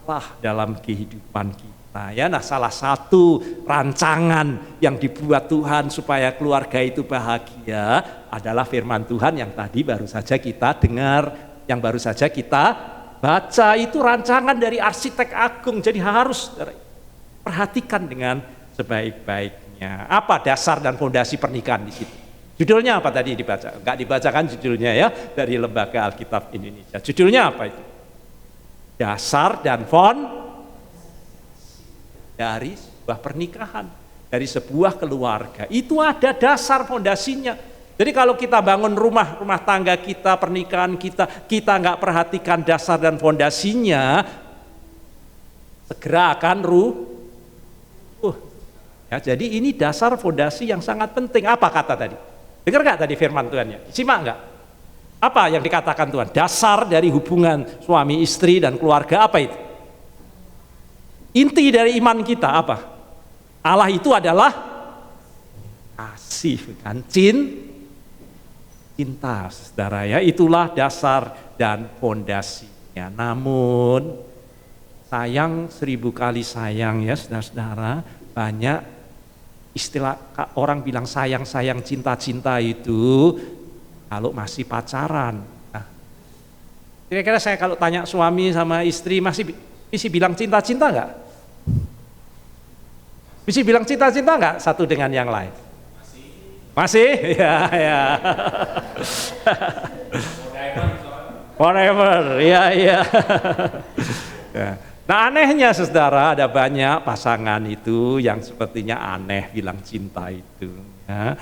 Allah dalam kehidupan kita. Nah, salah satu rancangan yang dibuat Tuhan supaya keluarga itu bahagia adalah firman Tuhan yang tadi baru saja kita dengar, yang baru saja kita baca. Itu rancangan dari arsitek agung, jadi harus perhatikan dengan sebaik-baiknya. Apa dasar dan fondasi pernikahan di situ? Judulnya apa tadi dibaca? Enggak dibacakan judulnya ya, dari Lembaga Alkitab Indonesia. Judulnya apa itu? Dasar dan fondasi dari sebuah pernikahan, dari sebuah keluarga. Itu ada dasar fondasinya. Jadi kalau kita bangun rumah tangga kita, pernikahan kita nggak perhatikan dasar dan fondasinya, segera akan ya, jadi ini dasar fondasi yang sangat penting. Apa kata tadi? Dengar nggak tadi firman Tuhannya? Simak nggak? Apa yang dikatakan Tuhan? Dasar dari hubungan suami istri dan keluarga apa itu? Inti dari iman kita apa? Allah itu adalah kasih, bukan cinta, saudara ya. Itulah dasar dan fondasinya. Namun sayang 1000 kali sayang ya saudara-saudara, banyak istilah orang bilang sayang, cinta itu kalau masih pacaran. Nah, kira-kira saya kalau tanya suami sama istri masih bilang cinta enggak? Bisa bilang cinta enggak satu dengan yang lain? Masih? Ya. Forever, ya. Nah, anehnya saudara, ada banyak pasangan itu yang sepertinya aneh bilang cinta itu. Ya.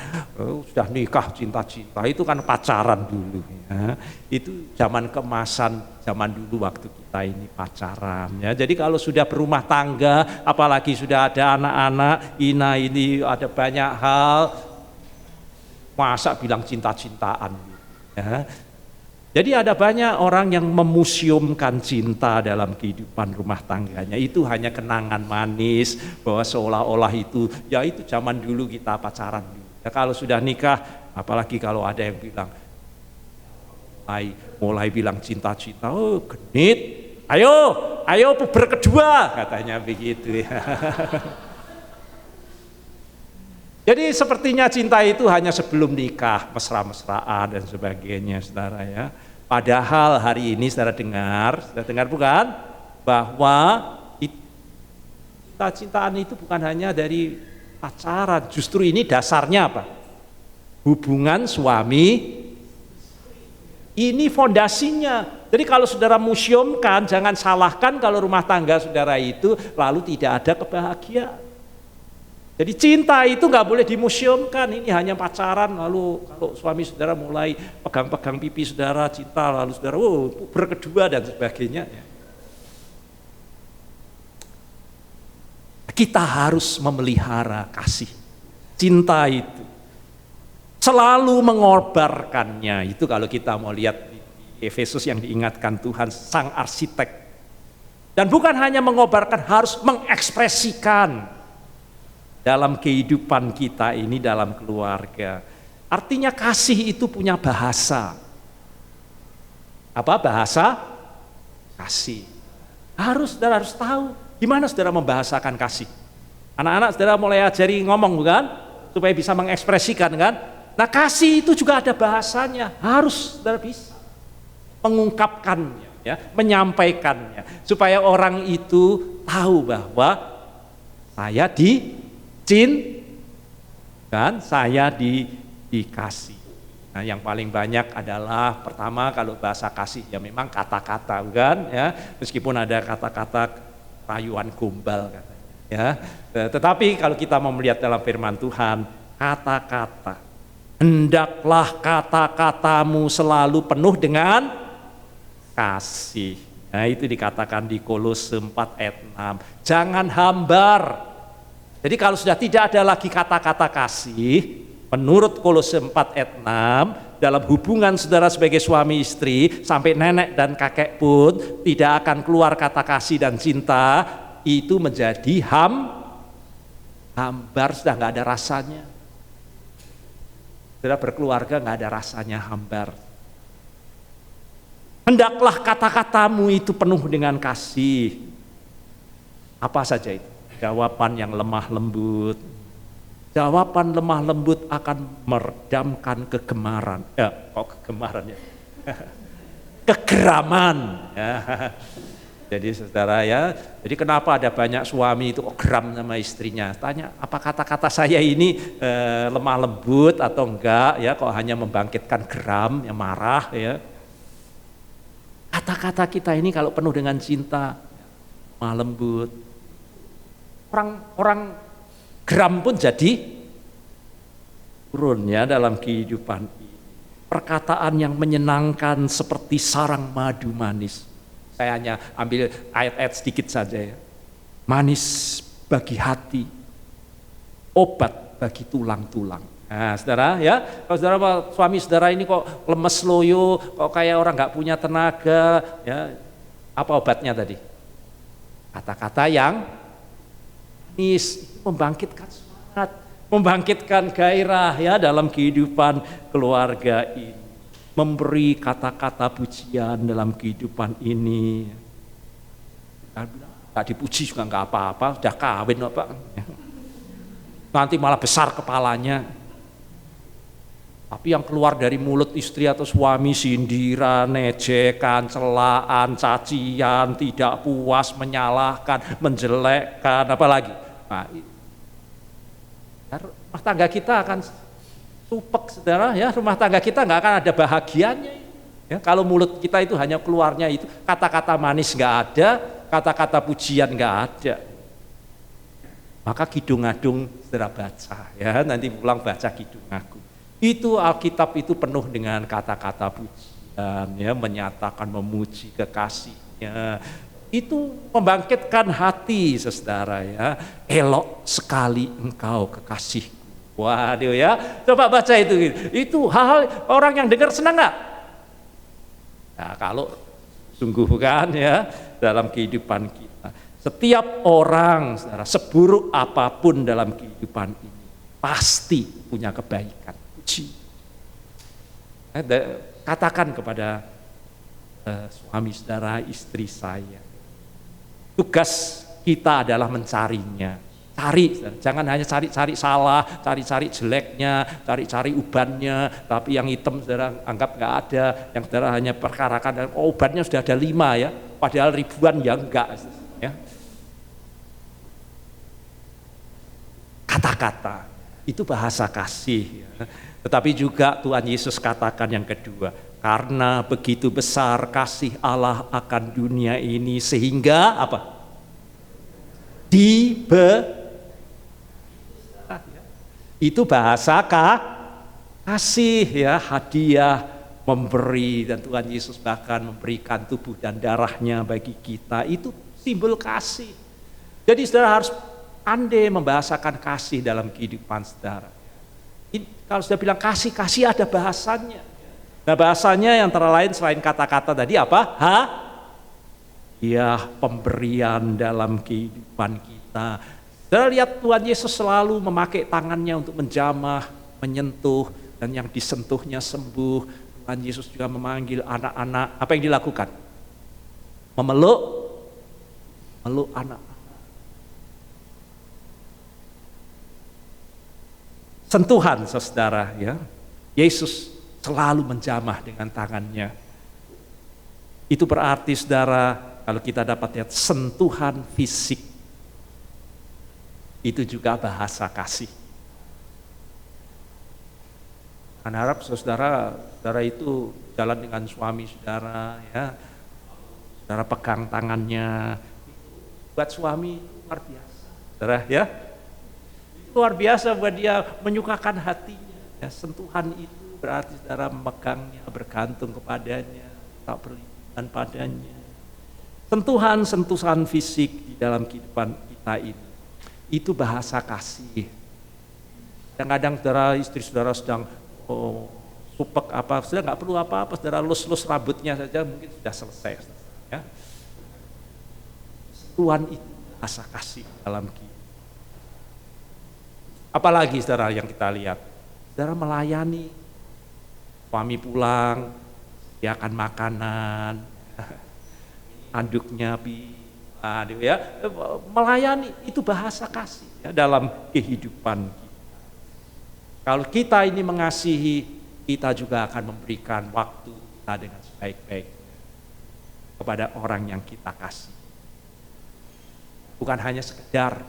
Sudah nikah cinta itu kan pacaran dulu. Ya. Itu zaman keemasan, zaman dulu waktu kita ini pacaran. Ya. Jadi kalau sudah berumah tangga, apalagi sudah ada anak-anak, ini ada banyak hal, masa bilang cinta-cintaan. Ya. Jadi ada banyak orang yang memuseumkan cinta dalam kehidupan rumah tangganya. Itu hanya kenangan manis, bahwa seolah-olah itu, ya itu zaman dulu kita pacaran dulu. Ya, kalau sudah nikah, apalagi kalau ada yang bilang, mulai bilang cinta-cinta, oh genit, ayo puber kedua, katanya begitu ya. Jadi sepertinya cinta itu hanya sebelum nikah, mesra-mesraan dan sebagainya, saudara ya. Padahal hari ini saudara dengar bukan? bahwa cinta-cintaan itu bukan hanya dari pacaran, justru ini dasarnya apa? Hubungan suami, ini fondasinya. Jadi kalau saudara museumkan, jangan salahkan kalau rumah tangga saudara itu lalu tidak ada kebahagiaan. Jadi cinta itu nggak boleh dimuseumkan, ini hanya pacaran, lalu kalau suami saudara mulai pegang-pegang pipi saudara, cinta, lalu saudara berkedua dan sebagainya. Kita harus memelihara kasih, cinta itu. Selalu mengorbankannya, itu kalau kita mau lihat di Efesus yang diingatkan Tuhan, sang arsitek. Dan bukan hanya mengobarkan, harus mengekspresikan dalam kehidupan kita ini, dalam keluarga. Artinya kasih itu punya bahasa. Apa bahasa? Kasih. Saudara harus tahu, gimana saudara membahasakan kasih. Anak-anak saudara mulai ajari ngomong bukan? Supaya bisa mengekspresikan kan? Nah kasih itu juga ada bahasanya, harus saudara bisa mengungkapkannya, ya, menyampaikannya, supaya orang itu tahu bahwa saya kan saya dikasih. Nah yang paling banyak adalah pertama kalau bahasa kasih ya memang kata-kata kan, ya, meskipun ada kata-kata rayuan gombal katanya, ya. Tetapi kalau kita mau melihat dalam firman Tuhan, kata-kata, hendaklah kata-katamu selalu penuh dengan kasih. Nah itu dikatakan di Kolose 4 ayat 6. Jangan hambar. Jadi kalau sudah tidak ada lagi kata-kata kasih, menurut Kolose 4 ayat 6, dalam hubungan saudara sebagai suami istri, sampai nenek dan kakek pun tidak akan keluar kata kasih dan cinta, itu menjadi hambar, sudah nggak ada rasanya. Saudara berkeluarga nggak ada rasanya, hambar. Hendaklah kata-katamu itu penuh dengan kasih. Apa saja itu? Jawaban yang lemah lembut. Jawaban lemah lembut akan meredamkan kegemaran. Kegemaran ya? Kegeraman. Ya. Jadi saudara ya, jadi kenapa ada banyak suami itu geram sama istrinya? Tanya, apa kata-kata saya ini lemah lembut atau enggak? Ya, kok hanya membangkitkan geram, ya marah ya. Kata-kata kita ini kalau penuh dengan cinta, lemah lembut, orang geram pun jadi turun ya dalam kehidupan ini. Perkataan yang menyenangkan seperti sarang madu manis. Saya hanya ambil ayat-ayat sedikit saja ya. Manis bagi hati, obat bagi tulang-tulang. Nah saudara ya, kalau saudara suami saudara ini kok lemes loyo, kok kayak orang nggak punya tenaga, ya apa obatnya tadi? Kata-kata yang manis, membangkitkan semangat, membangkitkan gairah ya dalam kehidupan keluarga ini. Memberi kata-kata pujian dalam kehidupan ini. Gak dipuji juga nggak apa-apa, sudah kawin apa? Nanti malah besar kepalanya. Tapi yang keluar dari mulut istri atau suami sindiran, ejekan, celaan, cacian, tidak puas, menyalahkan, menjelekkan, apalagi. Nah, rumah tangga kita akan tupek saudara ya, rumah tangga kita nggak akan ada bahagianya ya, kalau mulut kita itu hanya keluarnya itu kata-kata manis nggak ada, kata-kata pujian nggak ada. Maka kidung adung saudara baca ya, nanti pulang baca kidung agung itu, Alkitab itu penuh dengan kata-kata pujian ya, menyatakan memuji kekasihnya, itu membangkitkan hati saudara ya. Elok sekali engkau kekasih. Waduh ya, coba baca itu hal-hal orang yang dengar senang nggak? Nah kalau sungguh kan ya dalam kehidupan kita, setiap orang saudara, seburuk apapun dalam kehidupan ini pasti punya kebaikan. Puji. Katakan kepada suami saudara, istri saya, tugas kita adalah mencarinya. cari, jangan hanya cari-cari salah, cari-cari jeleknya, cari-cari ubannya, tapi yang hitam saudara anggap nggak ada, yang saudara hanya perkarakan, oh ubannya sudah ada 5 ya, padahal ribuan ya enggak. Ya. Kata-kata, itu bahasa kasih. Ya. Tetapi juga Tuhan Yesus katakan yang kedua, karena begitu besar kasih Allah akan dunia ini sehingga apa? Itu bahasa kasih ya, hadiah, memberi, dan Tuhan Yesus bahkan memberikan tubuh dan darahnya bagi kita, itu simbol kasih. Jadi saudara harus pandai membahasakan kasih dalam kehidupan saudara. Kalau sudah bilang kasih ada bahasanya. Nah bahasanya yang lain selain kata-kata tadi apa? Ya pemberian dalam kehidupan kita. Saudara lihat Tuhan Yesus selalu memakai tangannya untuk menjamah, menyentuh, dan yang disentuhnya sembuh. Tuhan Yesus juga memanggil anak-anak, apa yang dilakukan? Memeluk anak. Sentuhan saudara ya. Yesus selalu menjamah dengan tangannya. Itu berarti saudara, kalau kita dapat lihat sentuhan fisik, itu juga bahasa kasih. Saya harap saudara itu jalan dengan suami saudara ya, saudara pegang tangannya, buat suami luar biasa, saudara ya, luar biasa buat dia, menyukakan hatinya. Ya, sentuhan itu berarti saudara memegangnya, bergantung kepadanya, tak berlindungan padanya. Sentuhan fisik di dalam kehidupan kita ini, itu bahasa kasih. Kadang-kadang saudara, istri saudara sedang supek apa, saudara nggak perlu apa-apa, saudara lus-lus rambutnya saja mungkin sudah selesai. Ya. Tuhan itu bahasa kasih dalam kehidupan. Apalagi saudara yang kita lihat, saudara melayani, suami pulang, dia akan makanan, anduknya ya, melayani itu bahasa kasih ya, dalam kehidupan kita. Kalau kita ini mengasihi, kita juga akan memberikan waktu kita dengan sebaik-baik kepada orang yang kita kasih. Bukan hanya sekedar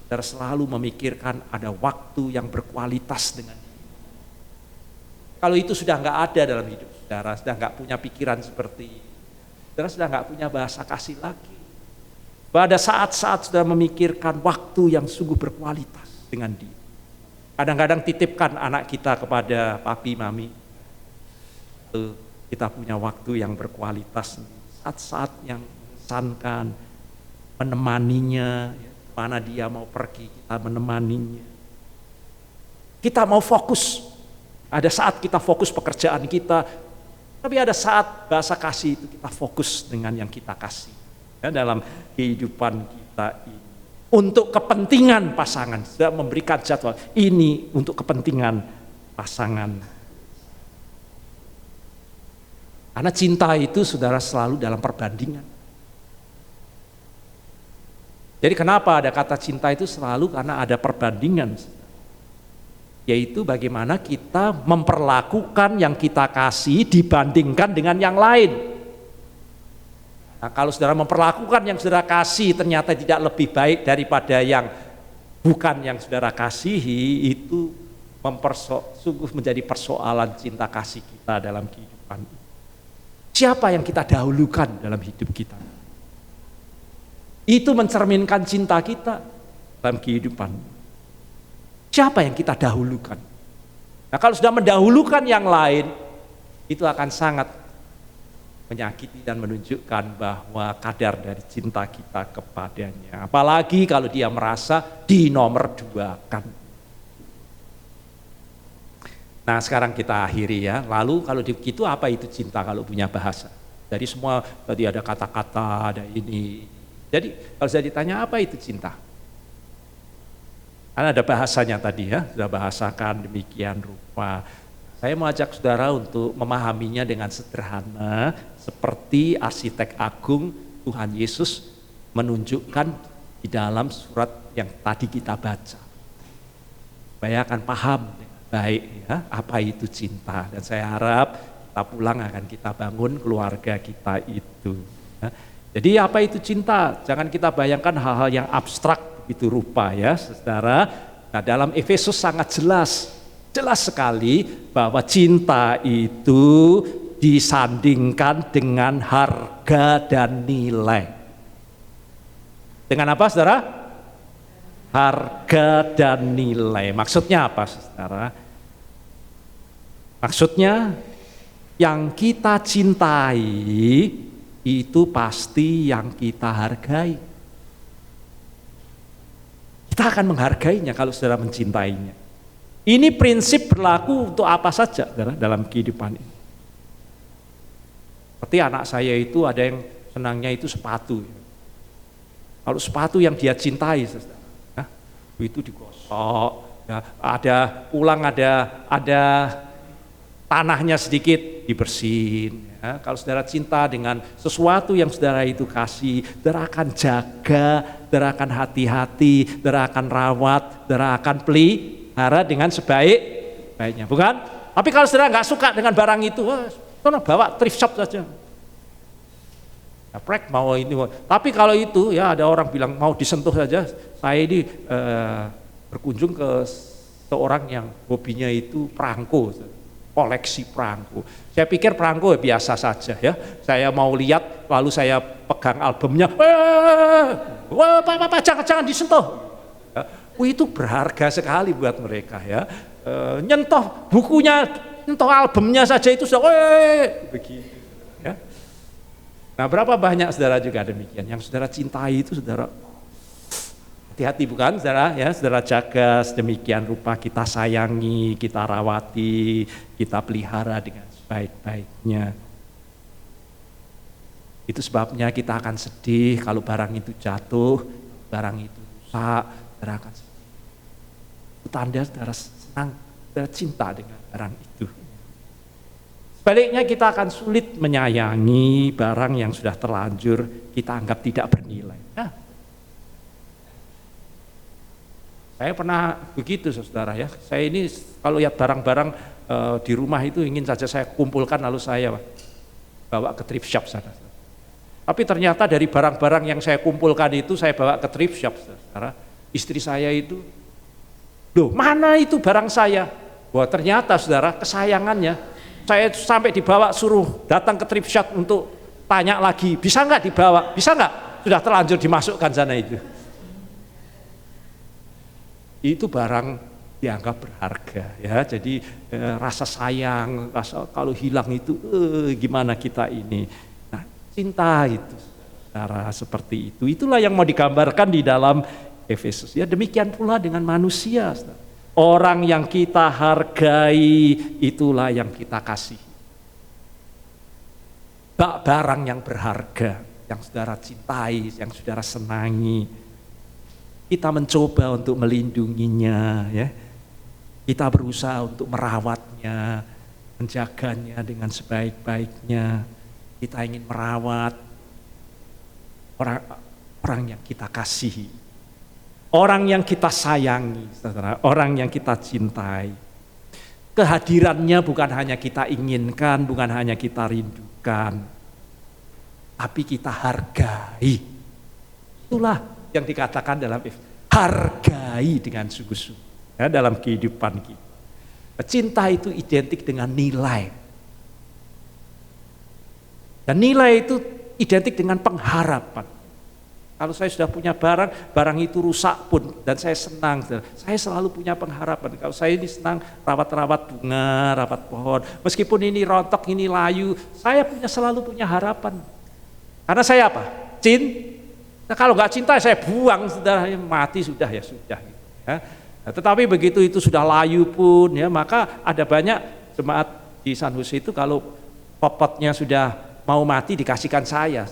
saudara selalu memikirkan ada waktu yang berkualitas dengan dia. Kalau itu sudah nggak ada dalam hidup saudara, sudah nggak punya pikiran seperti ini, saudara sudah nggak punya bahasa kasih lagi. Pada saat-saat saudara memikirkan waktu yang sungguh berkualitas dengan dia. Kadang-kadang titipkan anak kita kepada papi, mami. Kita punya waktu yang berkualitas. Saat-saat yang mengesankan, menemaninya. Mana dia mau pergi, kita menemaninya. Kita mau fokus. Ada saat kita fokus pekerjaan kita. Tapi ada saat bahasa kasih itu kita fokus dengan yang kita kasih. Ya, dalam kehidupan kita ini untuk kepentingan pasangan, sudah memberikan jadwal ini untuk kepentingan pasangan. Karena cinta itu saudara selalu dalam perbandingan. Jadi kenapa ada kata cinta itu selalu karena ada perbandingan, yaitu bagaimana kita memperlakukan yang kita kasih dibandingkan dengan yang lain. Nah, kalau saudara memperlakukan yang saudara kasih ternyata tidak lebih baik daripada yang bukan yang saudara kasihi, itu sungguh menjadi persoalan cinta kasih kita dalam kehidupan. Siapa yang kita dahulukan dalam hidup kita? Itu mencerminkan cinta kita dalam kehidupan. Siapa yang kita dahulukan? Nah, kalau sudah mendahulukan yang lain, itu akan sangat menyakiti dan menunjukkan bahwa kadar dari cinta kita kepadanya. Apalagi kalau dia merasa dinomorduakan. Nah sekarang kita akhiri ya. Lalu kalau begitu apa itu cinta kalau punya bahasa? Dari semua tadi ada kata-kata, ada ini. Jadi kalau saya ditanya apa itu cinta? Karena ada bahasanya tadi ya, sudah bahasakan demikian rupa. Saya mau ajak saudara untuk memahaminya dengan sederhana, seperti arsitek agung Tuhan Yesus menunjukkan di dalam surat yang tadi kita baca. Supaya akan paham dengan baik ya, apa itu cinta. Dan saya harap kita pulang akan kita bangun keluarga kita itu. Ya. Jadi apa itu cinta? Jangan kita bayangkan hal-hal yang abstrak begitu rupa ya, saudara. Nah, dalam Efesus sangat jelas sekali bahwa cinta itu disandingkan dengan harga dan nilai. Dengan apa, saudara? Harga dan nilai. Maksudnya apa, saudara? Maksudnya yang kita cintai itu pasti yang kita hargai. Kita akan menghargainya kalau saudara mencintainya. Ini prinsip berlaku untuk apa saja, saudara, dalam kehidupan ini. Seperti anak saya itu ada yang senangnya itu sepatu. Kalau sepatu yang dia cintai, nah, itu digosok, ya, ada tanahnya sedikit dibersihin. Ya. Kalau saudara cinta dengan sesuatu yang saudara itu kasih, saudara akan jaga, saudara akan hati-hati, saudara akan rawat, saudara akan pelihara dengan sebaik-baiknya, bukan? Tapi kalau saudara nggak suka dengan barang itu, saudara bawa thrift shop saja. Prek mau ini, tapi kalau itu ya ada orang bilang mau disentuh saja. Saya ini berkunjung ke seorang yang hobinya itu perangko, koleksi perangko. Saya pikir perangko biasa saja ya. Saya mau lihat lalu saya pegang albumnya, Pak, jangan disentuh. Ya, itu berharga sekali buat mereka ya. Nyentuh bukunya, nyentuh albumnya saja itu sudah begitu. Ya. Nah, berapa banyak saudara juga demikian yang saudara cintai itu saudara hati-hati, bukan saudara ya, saudara jaga sedemikian rupa, kita sayangi, kita rawati, kita pelihara dengan sebaik-baiknya. Itu sebabnya kita akan sedih kalau barang itu jatuh, barang itu rusak, saudara akan sedih. Itu tanda saudara senang, saudara cinta dengan barang itu. Sebaliknya kita akan sulit menyayangi barang yang sudah terlanjur kita anggap tidak bernilai. Nah, saya pernah begitu saudara ya. Saya ini kalau lihat barang-barang di rumah itu ingin saja saya kumpulkan lalu saya bawa ke thrift shop sana. Tapi ternyata dari barang-barang yang saya kumpulkan itu saya bawa ke thrift shop saudara. Istri saya itu, loh mana itu barang saya? Wah ternyata saudara kesayangannya. Saya sampai dibawa suruh datang ke thrift shop untuk tanya lagi, bisa nggak dibawa? Bisa nggak? Sudah terlanjur dimasukkan sana itu. Itu barang dianggap berharga ya. Jadi rasa sayang, rasa kalau hilang itu gimana kita ini. Nah, cinta itu cara seperti itu. Itulah yang mau digambarkan di dalam Efesus. Ya demikian pula dengan manusia. Orang yang kita hargai, itulah yang kita kasih. Barang yang berharga, yang saudara cintai, yang saudara senangi. Kita mencoba untuk melindunginya, ya. Kita berusaha untuk merawatnya, menjaganya dengan sebaik-baiknya. Kita ingin merawat orang yang kita kasihi. Orang yang kita sayangi, saudara, orang yang kita cintai. Kehadirannya bukan hanya kita inginkan, bukan hanya kita rindukan, tapi kita hargai. Itulah yang dikatakan dalam hargai dengan sungguh-sungguh ya, dalam kehidupan kita. Cinta itu identik dengan nilai. Dan nilai itu identik dengan pengharapan. Kalau saya sudah punya barang itu rusak pun, dan saya senang, saya selalu punya pengharapan. Kalau saya ini senang rawat-rawat bunga, rawat pohon, meskipun ini rontok, ini layu, saya selalu punya harapan. Karena saya apa? Nah, kalau nggak cinta saya buang, sudah mati sudah ya sudah. Ya. Nah, tetapi begitu itu sudah layu pun, ya maka ada banyak jemaat di San Jose itu kalau popotnya sudah mau mati dikasihkan saya.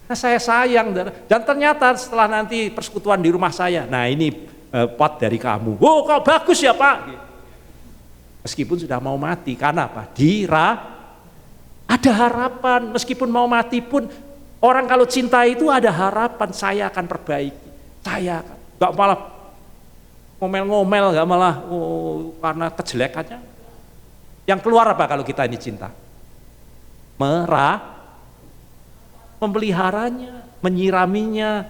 Nah, saya sayang dan ternyata setelah nanti persekutuan di rumah saya, nah ini pot dari kamu. Oh kok bagus ya Pak. Meskipun sudah mau mati, karena apa? Ada harapan, meskipun mau mati pun Orang kalau cinta itu ada harapan, saya akan perbaiki, saya akan, gak malah ngomel-ngomel, gak malah karena kejelekannya. Yang keluar apa kalau kita ini cinta? Memeliharanya, menyiraminya,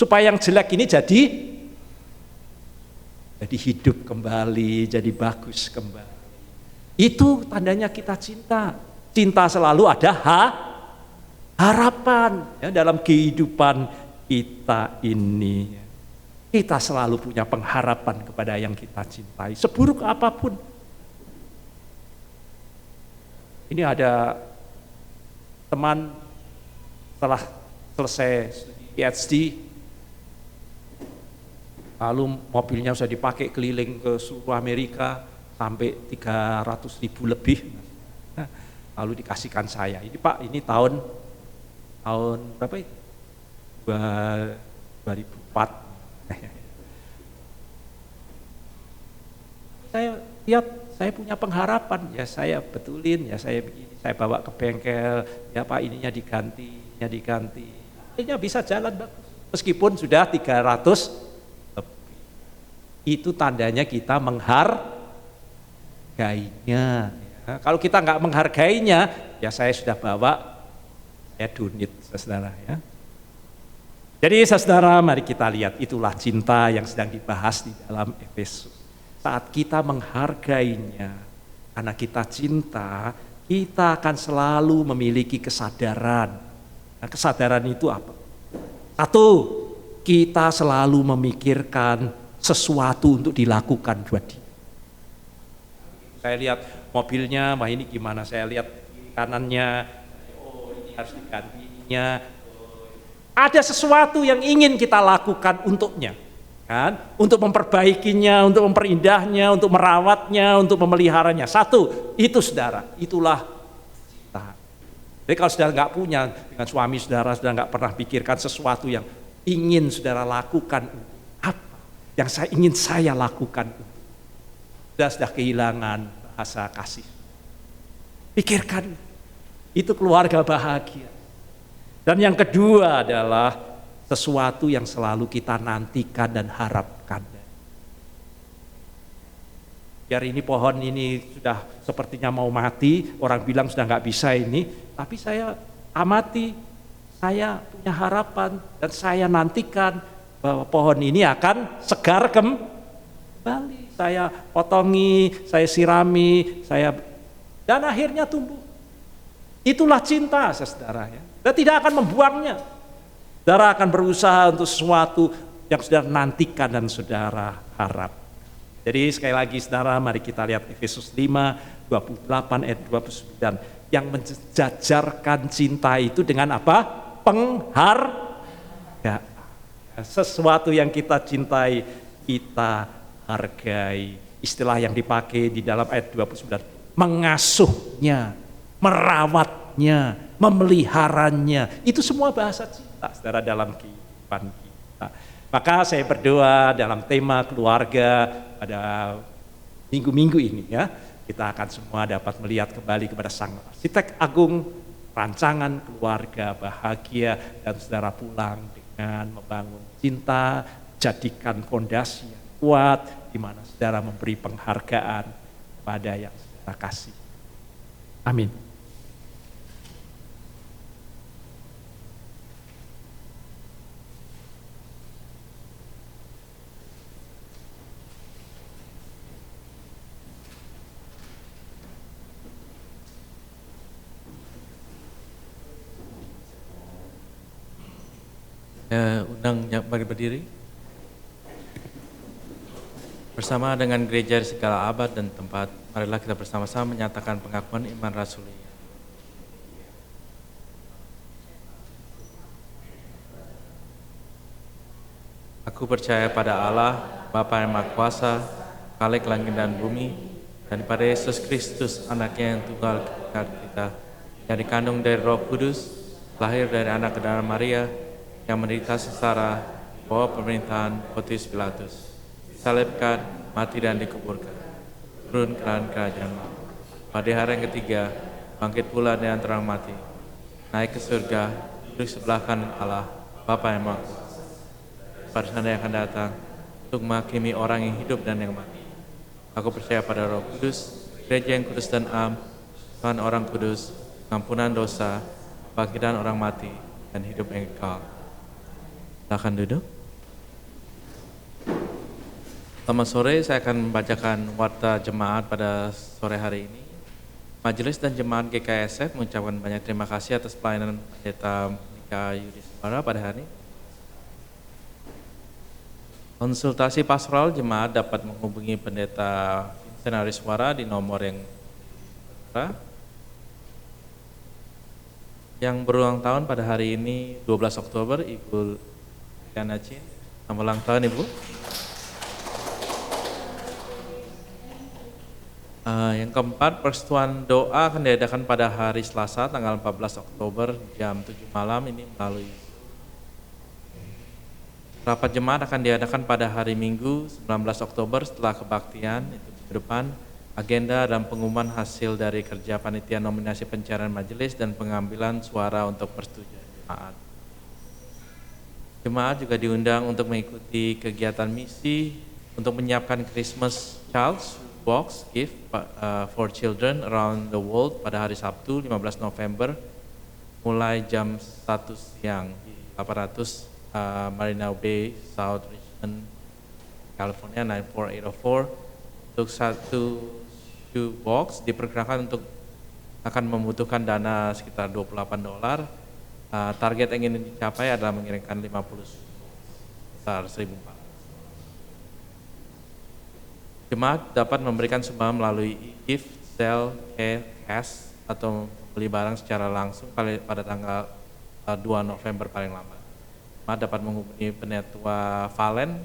supaya yang jelek ini jadi hidup kembali, jadi bagus kembali. Itu tandanya kita cinta. Cinta selalu ada harapan ya, dalam kehidupan kita ini. Kita selalu punya pengharapan kepada yang kita cintai, seburuk apapun. Ini ada teman setelah selesai PhD, lalu mobilnya sudah dipakai keliling ke seluruh Amerika sampai 300.000 lebih. Lalu dikasihkan saya. Ini Pak, ini tahun berapa itu? 2004. Saya lihat saya punya pengharapan, ya saya betulin, ya saya begini, saya bawa ke bengkel, ya Pak ininya diganti. Akhirnya bisa jalan bagus. Meskipun sudah 300 lebih. Itu tandanya kita menghargainya. Ya, kalau kita nggak menghargainya, ya saya sudah bawa, saya dunit, saudara ya. Jadi saudara, mari kita lihat itulah cinta yang sedang dibahas di dalam Efesus. Saat kita menghargainya, karena kita cinta, kita akan selalu memiliki kesadaran. Nah, kesadaran itu apa? Satu, kita selalu memikirkan sesuatu untuk dilakukan buat dia. Saya lihat mobilnya, wah ini gimana? Saya lihat kanannya, oh ini harus digantinya. Ada sesuatu yang ingin kita lakukan untuknya, kan? Untuk memperbaikinya, untuk memperindahnya, untuk merawatnya, untuk memeliharanya. Satu, itu saudara, itulah cinta. Jadi kalau saudara nggak punya dengan suami saudara, saudara nggak pernah pikirkan sesuatu yang ingin saudara lakukan, apa yang ingin saya lakukan, sudah kehilangan bahasa kasih. Pikirkan, itu keluarga bahagia. Dan yang kedua adalah sesuatu yang selalu kita nantikan dan harapkan. Biar ini pohon ini sudah sepertinya mau mati, orang bilang sudah nggak bisa ini, tapi saya amati, saya punya harapan dan saya nantikan bahwa pohon ini akan segar kembali. Saya potongi, saya sirami, dan akhirnya tumbuh. Itulah cinta, saudara ya. Dan tidak akan membuangnya. Saudara akan berusaha untuk sesuatu yang saudara nantikan dan saudara harap. Jadi sekali lagi saudara, mari kita lihat Efesus 5, 28 ayat 29. Yang menjajarkan cinta itu dengan apa? Penghargaan. Sesuatu yang kita cintai, kita hargai. Istilah yang dipakai di dalam ayat 29. Mengasuhnya, merawatnya, memeliharanya, itu semua bahasa cinta saudara dalam kehidupan kita. Maka saya berdoa dalam tema keluarga pada minggu-minggu ini ya, kita akan semua dapat melihat kembali kepada Sang Arsitek Agung, rancangan keluarga bahagia, dan saudara pulang dengan membangun cinta, jadikan fondasi yang kuat, di mana saudara memberi penghargaan kepada yang saudara kasih. Amin. Undang mari berdiri. Bersama dengan gereja di segala abad dan tempat, marilah kita bersama-sama menyatakan pengakuan iman rasuli. Aku percaya pada Allah, Bapa yang Maha Kuasa, Khalik langit dan bumi, dan pada Yesus Kristus, anaknya yang tunggal kita, yang dikandung dari Roh Kudus, lahir dari anak kedalam Maria, yang menderita sengsara, bawah pemerintahan Pontius Pilatus, disalibkan, mati dan dikuburkan, turun ke dalam kerajaan maut. Pada hari yang ketiga, bangkit pula dari antara mati, naik ke surga, duduk sebelah kanan Allah, Bapa yang Maha Kuasa. Pada saat yang akan datang, untuk menghakimi orang yang hidup dan yang mati. Aku percaya pada Roh Kudus, gereja yang kudus dan am, Tuhan orang kudus, pengampunan dosa, kebangkitan orang mati, dan hidup yang kekal. Silakan duduk. Selamat sore, saya akan membacakan warta jemaat pada sore hari ini. Majelis dan jemaat GKSF mengucapkan banyak terima kasih atas pelayanan Pendeta Mika Yudhiswara pada hari ini. Konsultasi pastoral jemaat dapat menghubungi Pendeta Vincent Ariswara di nomor yang berulang tahun pada hari ini 12 Oktober, Ibu Diana Chin. Selamat ulang tahun Ibu. Yang keempat, persetujuan doa akan diadakan pada hari Selasa tanggal 14 Oktober jam 7 malam ini melalui rapat jemaat akan diadakan pada hari Minggu 19 Oktober setelah kebaktian itu minggu depan. Agenda dan pengumuman hasil dari kerja panitia nominasi pencarian majelis dan pengambilan suara untuk persetujuan jemaat. Jemaat juga diundang untuk mengikuti kegiatan misi untuk menyiapkan Christmas Child's Box Gift for Children around the world pada hari Sabtu 15 November mulai jam 1 siang di 800 Marina Bay, South Richmond, California 94804. Untuk satu shoe box diperkirakan untuk akan membutuhkan dana sekitar $28. Target yang ingin dicapai adalah mengirimkan 50 sebesar 1.400. Jemaat dapat memberikan sumbangan melalui gift, sell, cash, atau membeli barang secara langsung pada tanggal 2 November paling lambat. Jemaat dapat menghubungi Penetua Valen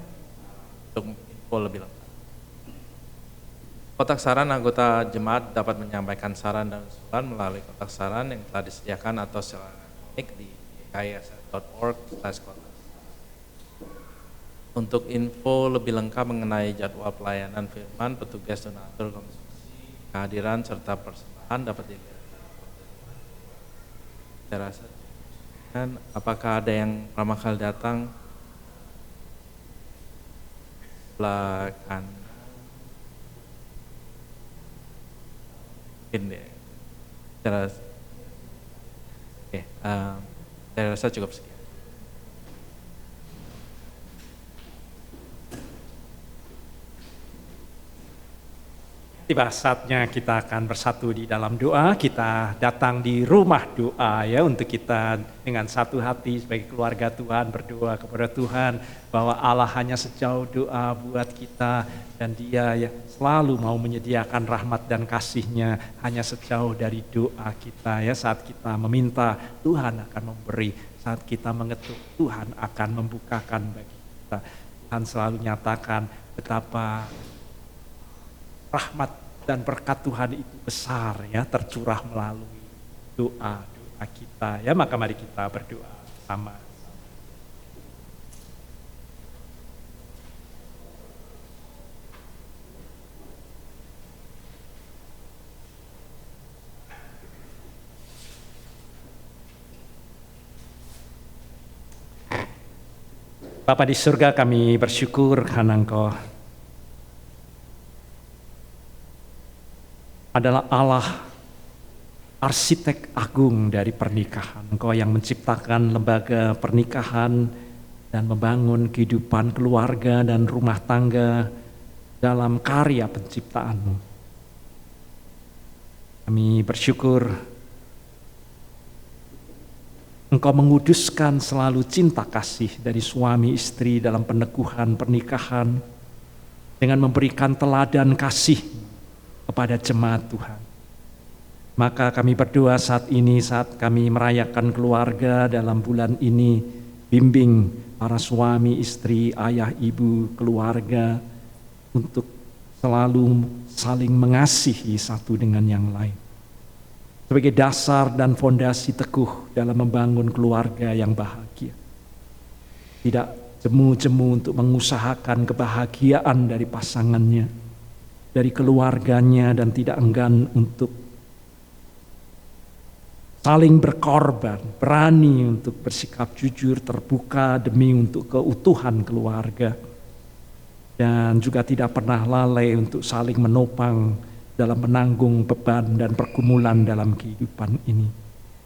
untuk info lebih lengkap. Kotak saran anggota jemaat dapat menyampaikan saran dan usulan melalui kotak saran yang telah disediakan atau secara elektronik di ksf.org/kotak. Untuk info lebih lengkap mengenai jadwal pelayanan firman, petugas donatur konsumsi, kehadiran serta persembahan dapat dilihat. Saya rasa apakah ada yang pertama kali datang? Sebelah kanan. Mungkin deh. Saya rasa cukup sekian. Tiba saatnya kita akan bersatu di dalam doa. Kita datang di rumah doa ya, untuk kita dengan satu hati sebagai keluarga Tuhan berdoa kepada Tuhan bahwa Allah hanya sejauh doa buat kita, dan Dia ya selalu mau menyediakan rahmat dan kasih-Nya hanya sejauh dari doa kita ya. Saat kita meminta, Tuhan akan memberi. Saat kita mengetuk, Tuhan akan membukakan bagi kita. Tuhan selalu nyatakan betapa rahmat dan berkat Tuhan itu besar ya, tercurah melalui doa kita ya. Maka mari kita berdoa sama. Bapa di surga, kami bersyukur karena Engkau adalah Allah arsitek agung dari pernikahan. Engkau yang menciptakan lembaga pernikahan dan membangun kehidupan keluarga dan rumah tangga dalam karya penciptaan-Mu. Kami bersyukur Engkau menguduskan selalu cinta kasih dari suami istri dalam peneguhan pernikahan dengan memberikan teladan kasih kepada jemaat Tuhan. Maka kami berdoa saat ini, saat kami merayakan keluarga dalam bulan ini, bimbing para suami, istri, ayah, ibu, keluarga untuk selalu saling mengasihi satu dengan yang lain. Sebagai dasar dan fondasi teguh dalam membangun keluarga yang bahagia. Tidak jemu-jemu untuk mengusahakan kebahagiaan dari pasangannya, dari keluarganya, dan tidak enggan untuk saling berkorban, berani untuk bersikap jujur, terbuka demi untuk keutuhan keluarga. Dan juga tidak pernah lalai untuk saling menopang dalam menanggung beban dan pergumulan dalam kehidupan ini.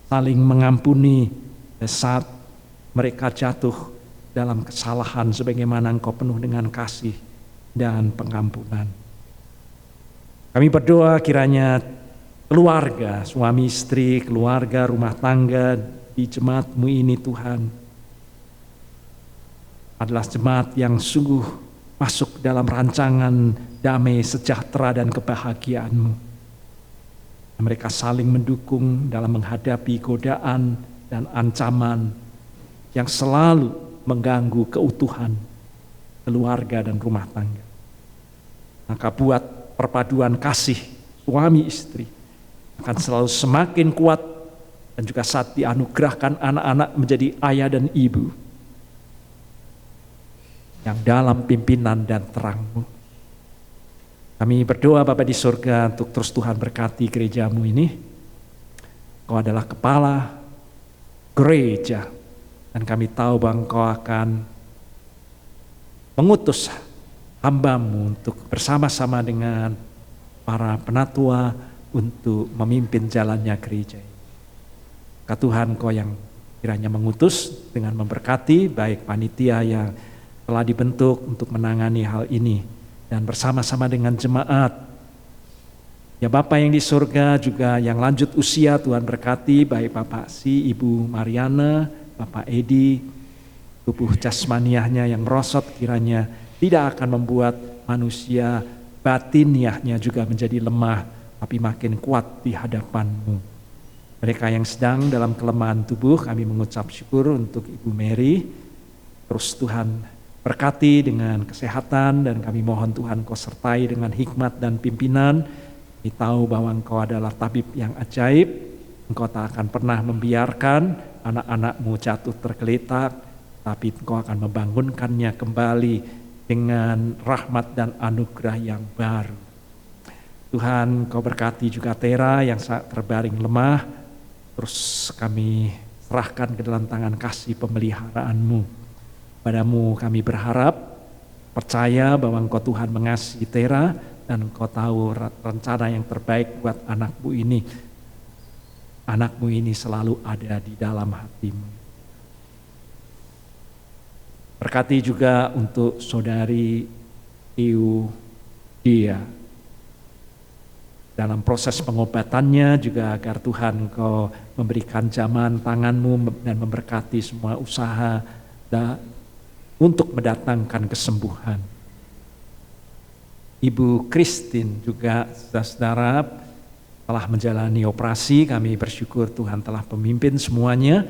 Saling mengampuni saat mereka jatuh dalam kesalahan sebagaimana Engkau penuh dengan kasih dan pengampunan. Kami berdoa kiranya keluarga, suami istri, keluarga, rumah tangga di jemaat-Mu ini Tuhan adalah jemaat yang sungguh masuk dalam rancangan damai, sejahtera dan kebahagiaan-Mu. Mereka saling mendukung dalam menghadapi godaan dan ancaman yang selalu mengganggu keutuhan keluarga dan rumah tangga. Maka buat perpaduan kasih suami istri akan selalu semakin kuat, dan juga saat dianugerahkan anak-anak menjadi ayah dan ibu yang dalam pimpinan dan terang-Mu. Kami berdoa Bapa di surga untuk terus Tuhan berkati gereja-Mu ini. Engkau adalah kepala gereja, dan kami tahu bahwa Engkau akan mengutus hamba-Mu untuk bersama-sama dengan para penatua untuk memimpin jalannya gereja ini. Tuhan, Engkau yang kiranya mengutus dengan memberkati baik panitia yang telah dibentuk untuk menangani hal ini, dan bersama-sama dengan jemaat. Ya Bapa yang di surga juga yang lanjut usia, Tuhan berkati baik Bapak Si, Ibu Mariana, Bapak Edi, tubuh jasmaniahnya yang merosot kiranya tidak akan membuat manusia batiniahnya juga menjadi lemah, tapi makin kuat di hadapan-Mu. Mereka yang sedang dalam kelemahan tubuh, kami mengucap syukur untuk Ibu Mary. Terus Tuhan berkati dengan kesehatan, dan kami mohon Tuhan Kau sertai dengan hikmat dan pimpinan. Kami tahu bahwa Engkau adalah tabib yang ajaib. Engkau tak akan pernah membiarkan anak-anak-Mu jatuh tergeletak, tapi Engkau akan membangunkannya kembali dengan rahmat dan anugerah yang baru. Tuhan, Kau berkati juga Tera yang saat terbaring lemah. Terus kami serahkan ke dalam tangan kasih pemeliharaan-Mu. Padamu kami berharap, percaya bahwa Engkau Tuhan mengasihi Tera, dan Engkau tahu rencana yang terbaik buat anak-Mu ini. Anak-Mu ini selalu ada di dalam hati-Mu. Berkati juga untuk saudari Eudia dalam proses pengobatannya, juga agar Tuhan Engkau memberikan jaman tangan-Mu dan memberkati semua usaha untuk mendatangkan kesembuhan. Ibu Christine juga saudara telah menjalani operasi. Kami bersyukur Tuhan telah memimpin semuanya,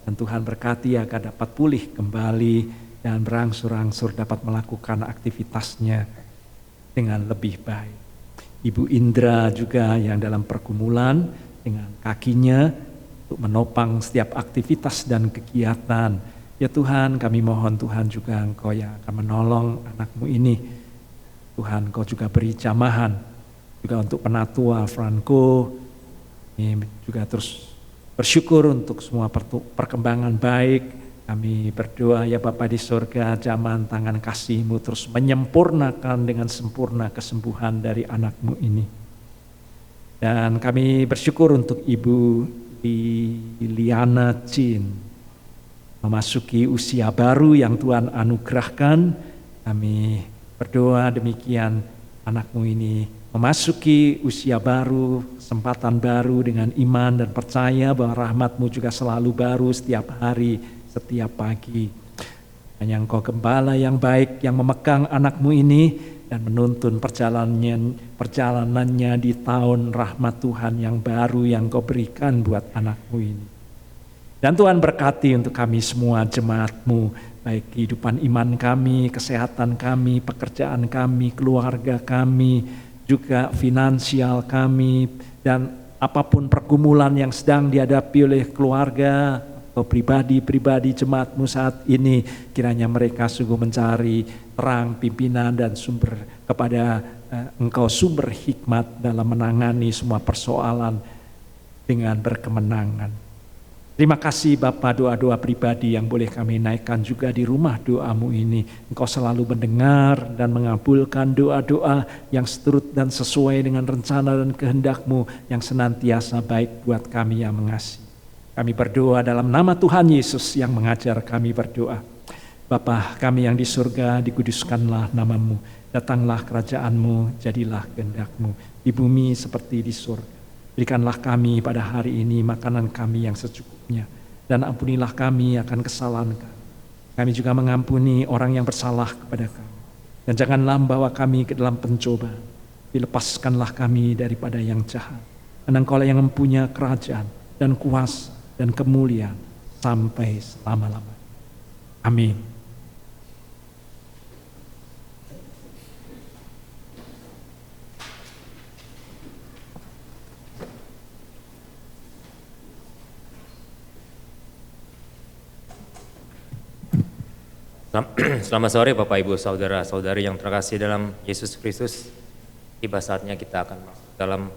dan Tuhan berkati agar dapat pulih kembali dan berangsur-angsur dapat melakukan aktivitasnya dengan lebih baik. Ibu Indra juga yang dalam pergumulan dengan kakinya untuk menopang setiap aktivitas dan kegiatan. Ya Tuhan, kami mohon Tuhan juga Engkau yang akan menolong anak-Mu ini. Tuhan, Engkau juga beri jamahan juga untuk penatua Franco. Ini juga terus bersyukur untuk semua perkembangan baik. Kami berdoa ya Bapa di surga, jamahan tangan kasih-Mu terus menyempurnakan dengan sempurna kesembuhan dari anak-Mu ini. Dan kami bersyukur untuk Ibu Liliana Chin, memasuki usia baru yang Tuhan anugerahkan. Kami berdoa demikian, anak-Mu ini memasuki usia baru, kesempatan baru dengan iman dan percaya bahwa rahmat-Mu juga selalu baru setiap hari, setiap pagi. Hanya Engkau gembala yang baik yang memegang anak-Mu ini dan menuntun perjalanannya di tahun rahmat Tuhan yang baru yang Engkau berikan buat anak-Mu ini. Dan Tuhan berkati untuk kami semua jemaat-Mu, baik kehidupan iman kami, kesehatan kami, pekerjaan kami, keluarga kami, juga finansial kami, dan apapun pergumulan yang sedang dihadapi oleh keluarga atau pribadi-pribadi jemaat-Mu saat ini, kiranya mereka sungguh mencari terang, pimpinan dan sumber kepada Engkau, sumber hikmat dalam menangani semua persoalan dengan berkemenangan. Terima kasih Bapa, doa-doa pribadi yang boleh kami naikkan juga di rumah doamu ini. Engkau selalu mendengar dan mengabulkan doa-doa yang seturut dan sesuai dengan rencana dan kehendak-Mu yang senantiasa baik buat kami yang mengasihi. Kami berdoa dalam nama Tuhan Yesus yang mengajar kami berdoa. Bapa kami yang di surga, dikuduskanlah nama-Mu. Datanglah kerajaan-Mu, jadilah kehendak-Mu di bumi seperti di surga. Berikanlah kami pada hari ini makanan kami yang secukupnya. Dan ampunilah kami akan kesalahan kami. Kami juga mengampuni orang yang bersalah kepada kami. Dan janganlah membawa kami ke dalam pencobaan. Dilepaskanlah kami daripada yang jahat. Karena Engkau yang mempunyai kerajaan dan kuasa dan kemuliaan sampai selama-lamanya. Amin. Selamat sore Bapak Ibu Saudara-saudari yang terkasih dalam Yesus Kristus. Tiba saatnya kita akan masuk dalam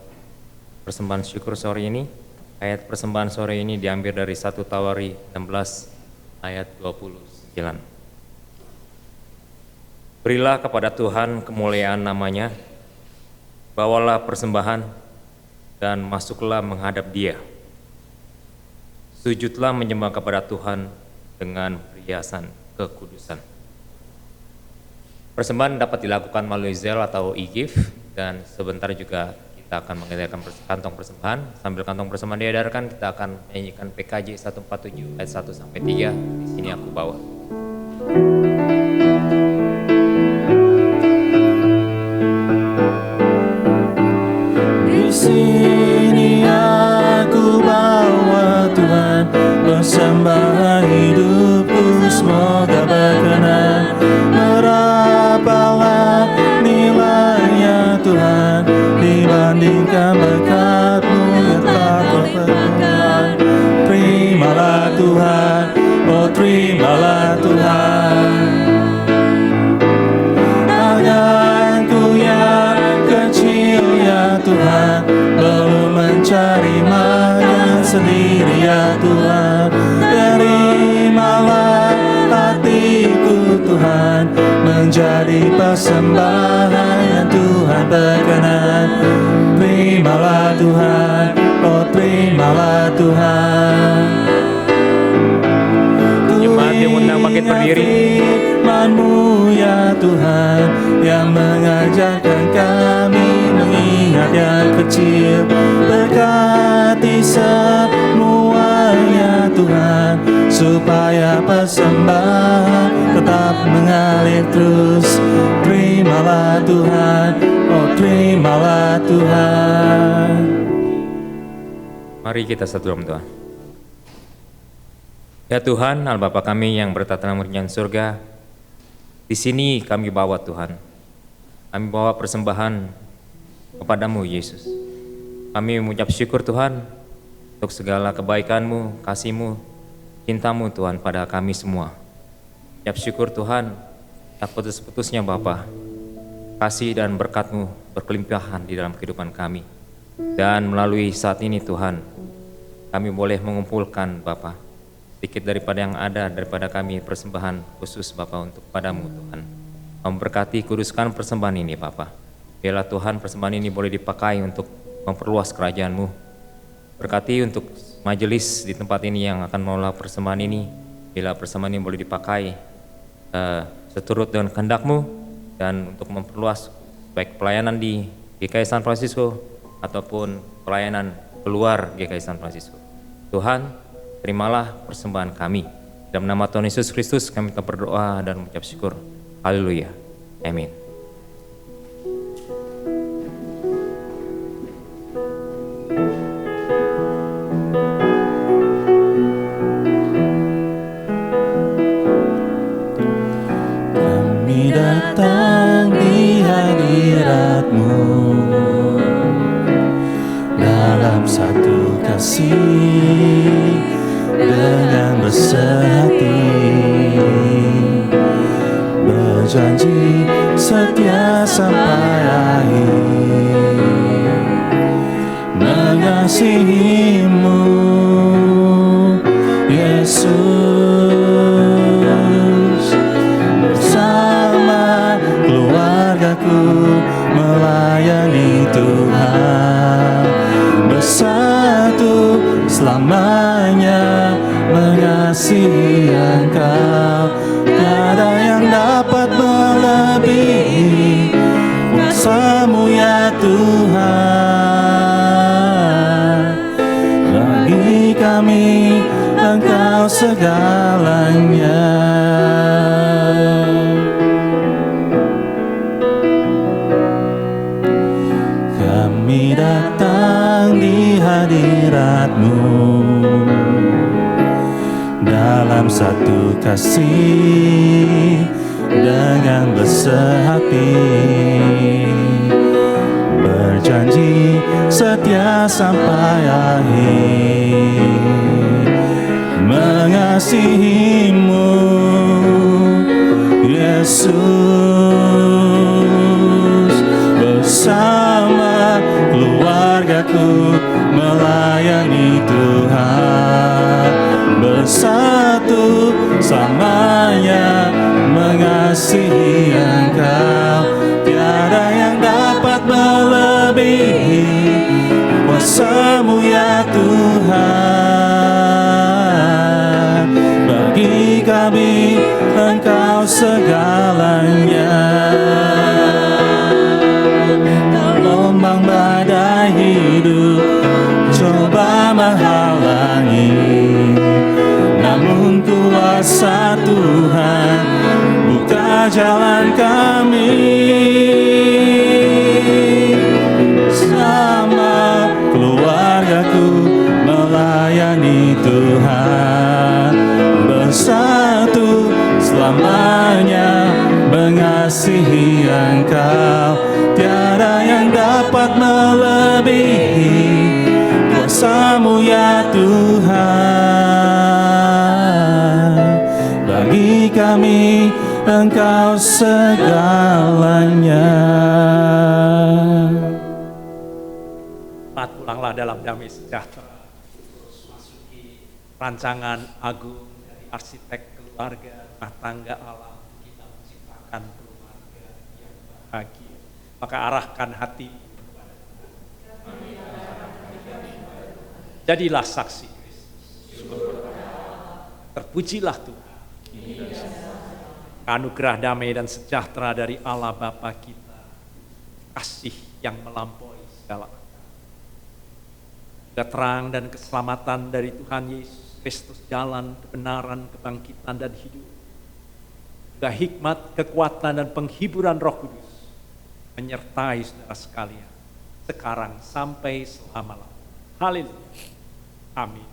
persembahan syukur sore ini. Ayat persembahan sore ini diambil dari 1 Tawari 16 ayat 29. Berilah kepada Tuhan kemuliaan namanya, bawalah persembahan dan masuklah menghadap Dia. Sujudlah menyembah kepada Tuhan dengan perhiasan kekudusan. Persembahan dapat dilakukan melalui Zelle atau e-gift, dan sebentar juga kita akan mengedarkan kantong persembahan. Sambil kantong persembahan diedarkan, kita akan menyanyikan PKJ 147 ayat 1 sampai 3. Di sini aku bawa. Di sini aku bawa Tuhan, persembahan hidupku semoga berkenan. Berapalah nilainya Tuhan dibandingkan berkat-Mu yang tak terperlukan. Terimalah Tuhan, oh terimalah Tuhan. Tanganku yang kecil ya Tuhan, belum mencari makan sendiri ya Tuhan. Terimalah hatiku Tuhan, menjadi persembahan yang Tuhan berkenan. Terimalah Tuhan, oh terimalah Tuhan. Jemaat diundang bangkit berdiri. Firman-Mu ya Tuhan, yang mengajarkan kami mengingat yang kecil. Berkati semuanya Tuhan, supaya persembahan tetap mengalir terus. Terimalah Tuhan, oh terimalah Tuhan. Mari kita satu dalam doa. Ya Tuhan, Allah Bapa kami yang bertata di surga, di sini kami bawa Tuhan. Kami bawa persembahan kepadamu Yesus. Kami mengucap syukur Tuhan untuk segala kebaikan-Mu, kasih-Mu, cinta-Mu Tuhan pada kami semua. Ucap syukur Tuhan, tak putus-putusnya Bapa, kasih dan berkat-Mu berkelimpahan di dalam kehidupan kami. Dan melalui saat ini Tuhan, kami boleh mengumpulkan Bapa sedikit daripada yang ada daripada kami persembahan khusus Bapa untuk padamu Tuhan. Memberkati kuduskan persembahan ini Bapa. Biarlah Tuhan persembahan ini boleh dipakai untuk memperluas kerajaan-Mu. Berkati untuk majelis di tempat ini yang akan mengelola persembahan ini. Bila persembahan ini boleh dipakai seturut dengan kehendak-Mu dan untuk memperluas baik pelayanan di GKI San Francisco ataupun pelayanan keluar GKI San Francisco. Tuhan, terimalah persembahan kami. Dalam nama Tuhan Yesus Kristus kami telah berdoa dan mengucap syukur. Haleluya. Amin. Kami datang di hadirat-Mu dalam satu kasih, dengan bersehati, berjanji setia sampai akhir, mengasihi kuasa-Mu ya Tuhan. Bagi kami Engkau segalanya. Kami datang di hadirat-Mu dalam satu kasih dengan bersehati, berjanji setia sampai akhir, mengasihi-Mu Yesus. Bersama keluargaku melayani Tuhan, bersatu selamanya mengasihi Engkau. Tiada yang dapat melebihi kuasa-Mu ya Tuhan. Bagi kami Engkau segalanya. Gelombang badai hidup coba menghalangi, namun kuasa Tuhan buka jalan kami. Sama keluargaku melayani Tuhan, bersatu selamanya mengasihi Engkau. Tiada yang dapat melebihi kuasa-Mu ya Tuhan. Bagi kami Engkau segalanya. Pulanglah dalam damai sejahtera, terus masuki rancangan agung dari arsitek keluarga, rumah tangga Allah. Kita menciptakan keluarga yang bahagia. Maka arahkan hati kepada Tuhan. Jadilah saksi Kristus. Terpujilah Tuhan. Anugerah damai dan sejahtera dari Allah Bapa kita, kasih yang melampaui segala akal, terang dan keselamatan dari Tuhan Yesus Kristus, jalan kebenaran, kebangkitan dan hidup, juga hikmat, kekuatan dan penghiburan Roh Kudus menyertai saudara sekalian sekarang sampai selama-lamanya. Haleluya. Amin.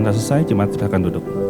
Selesai, jemaat silakan duduk.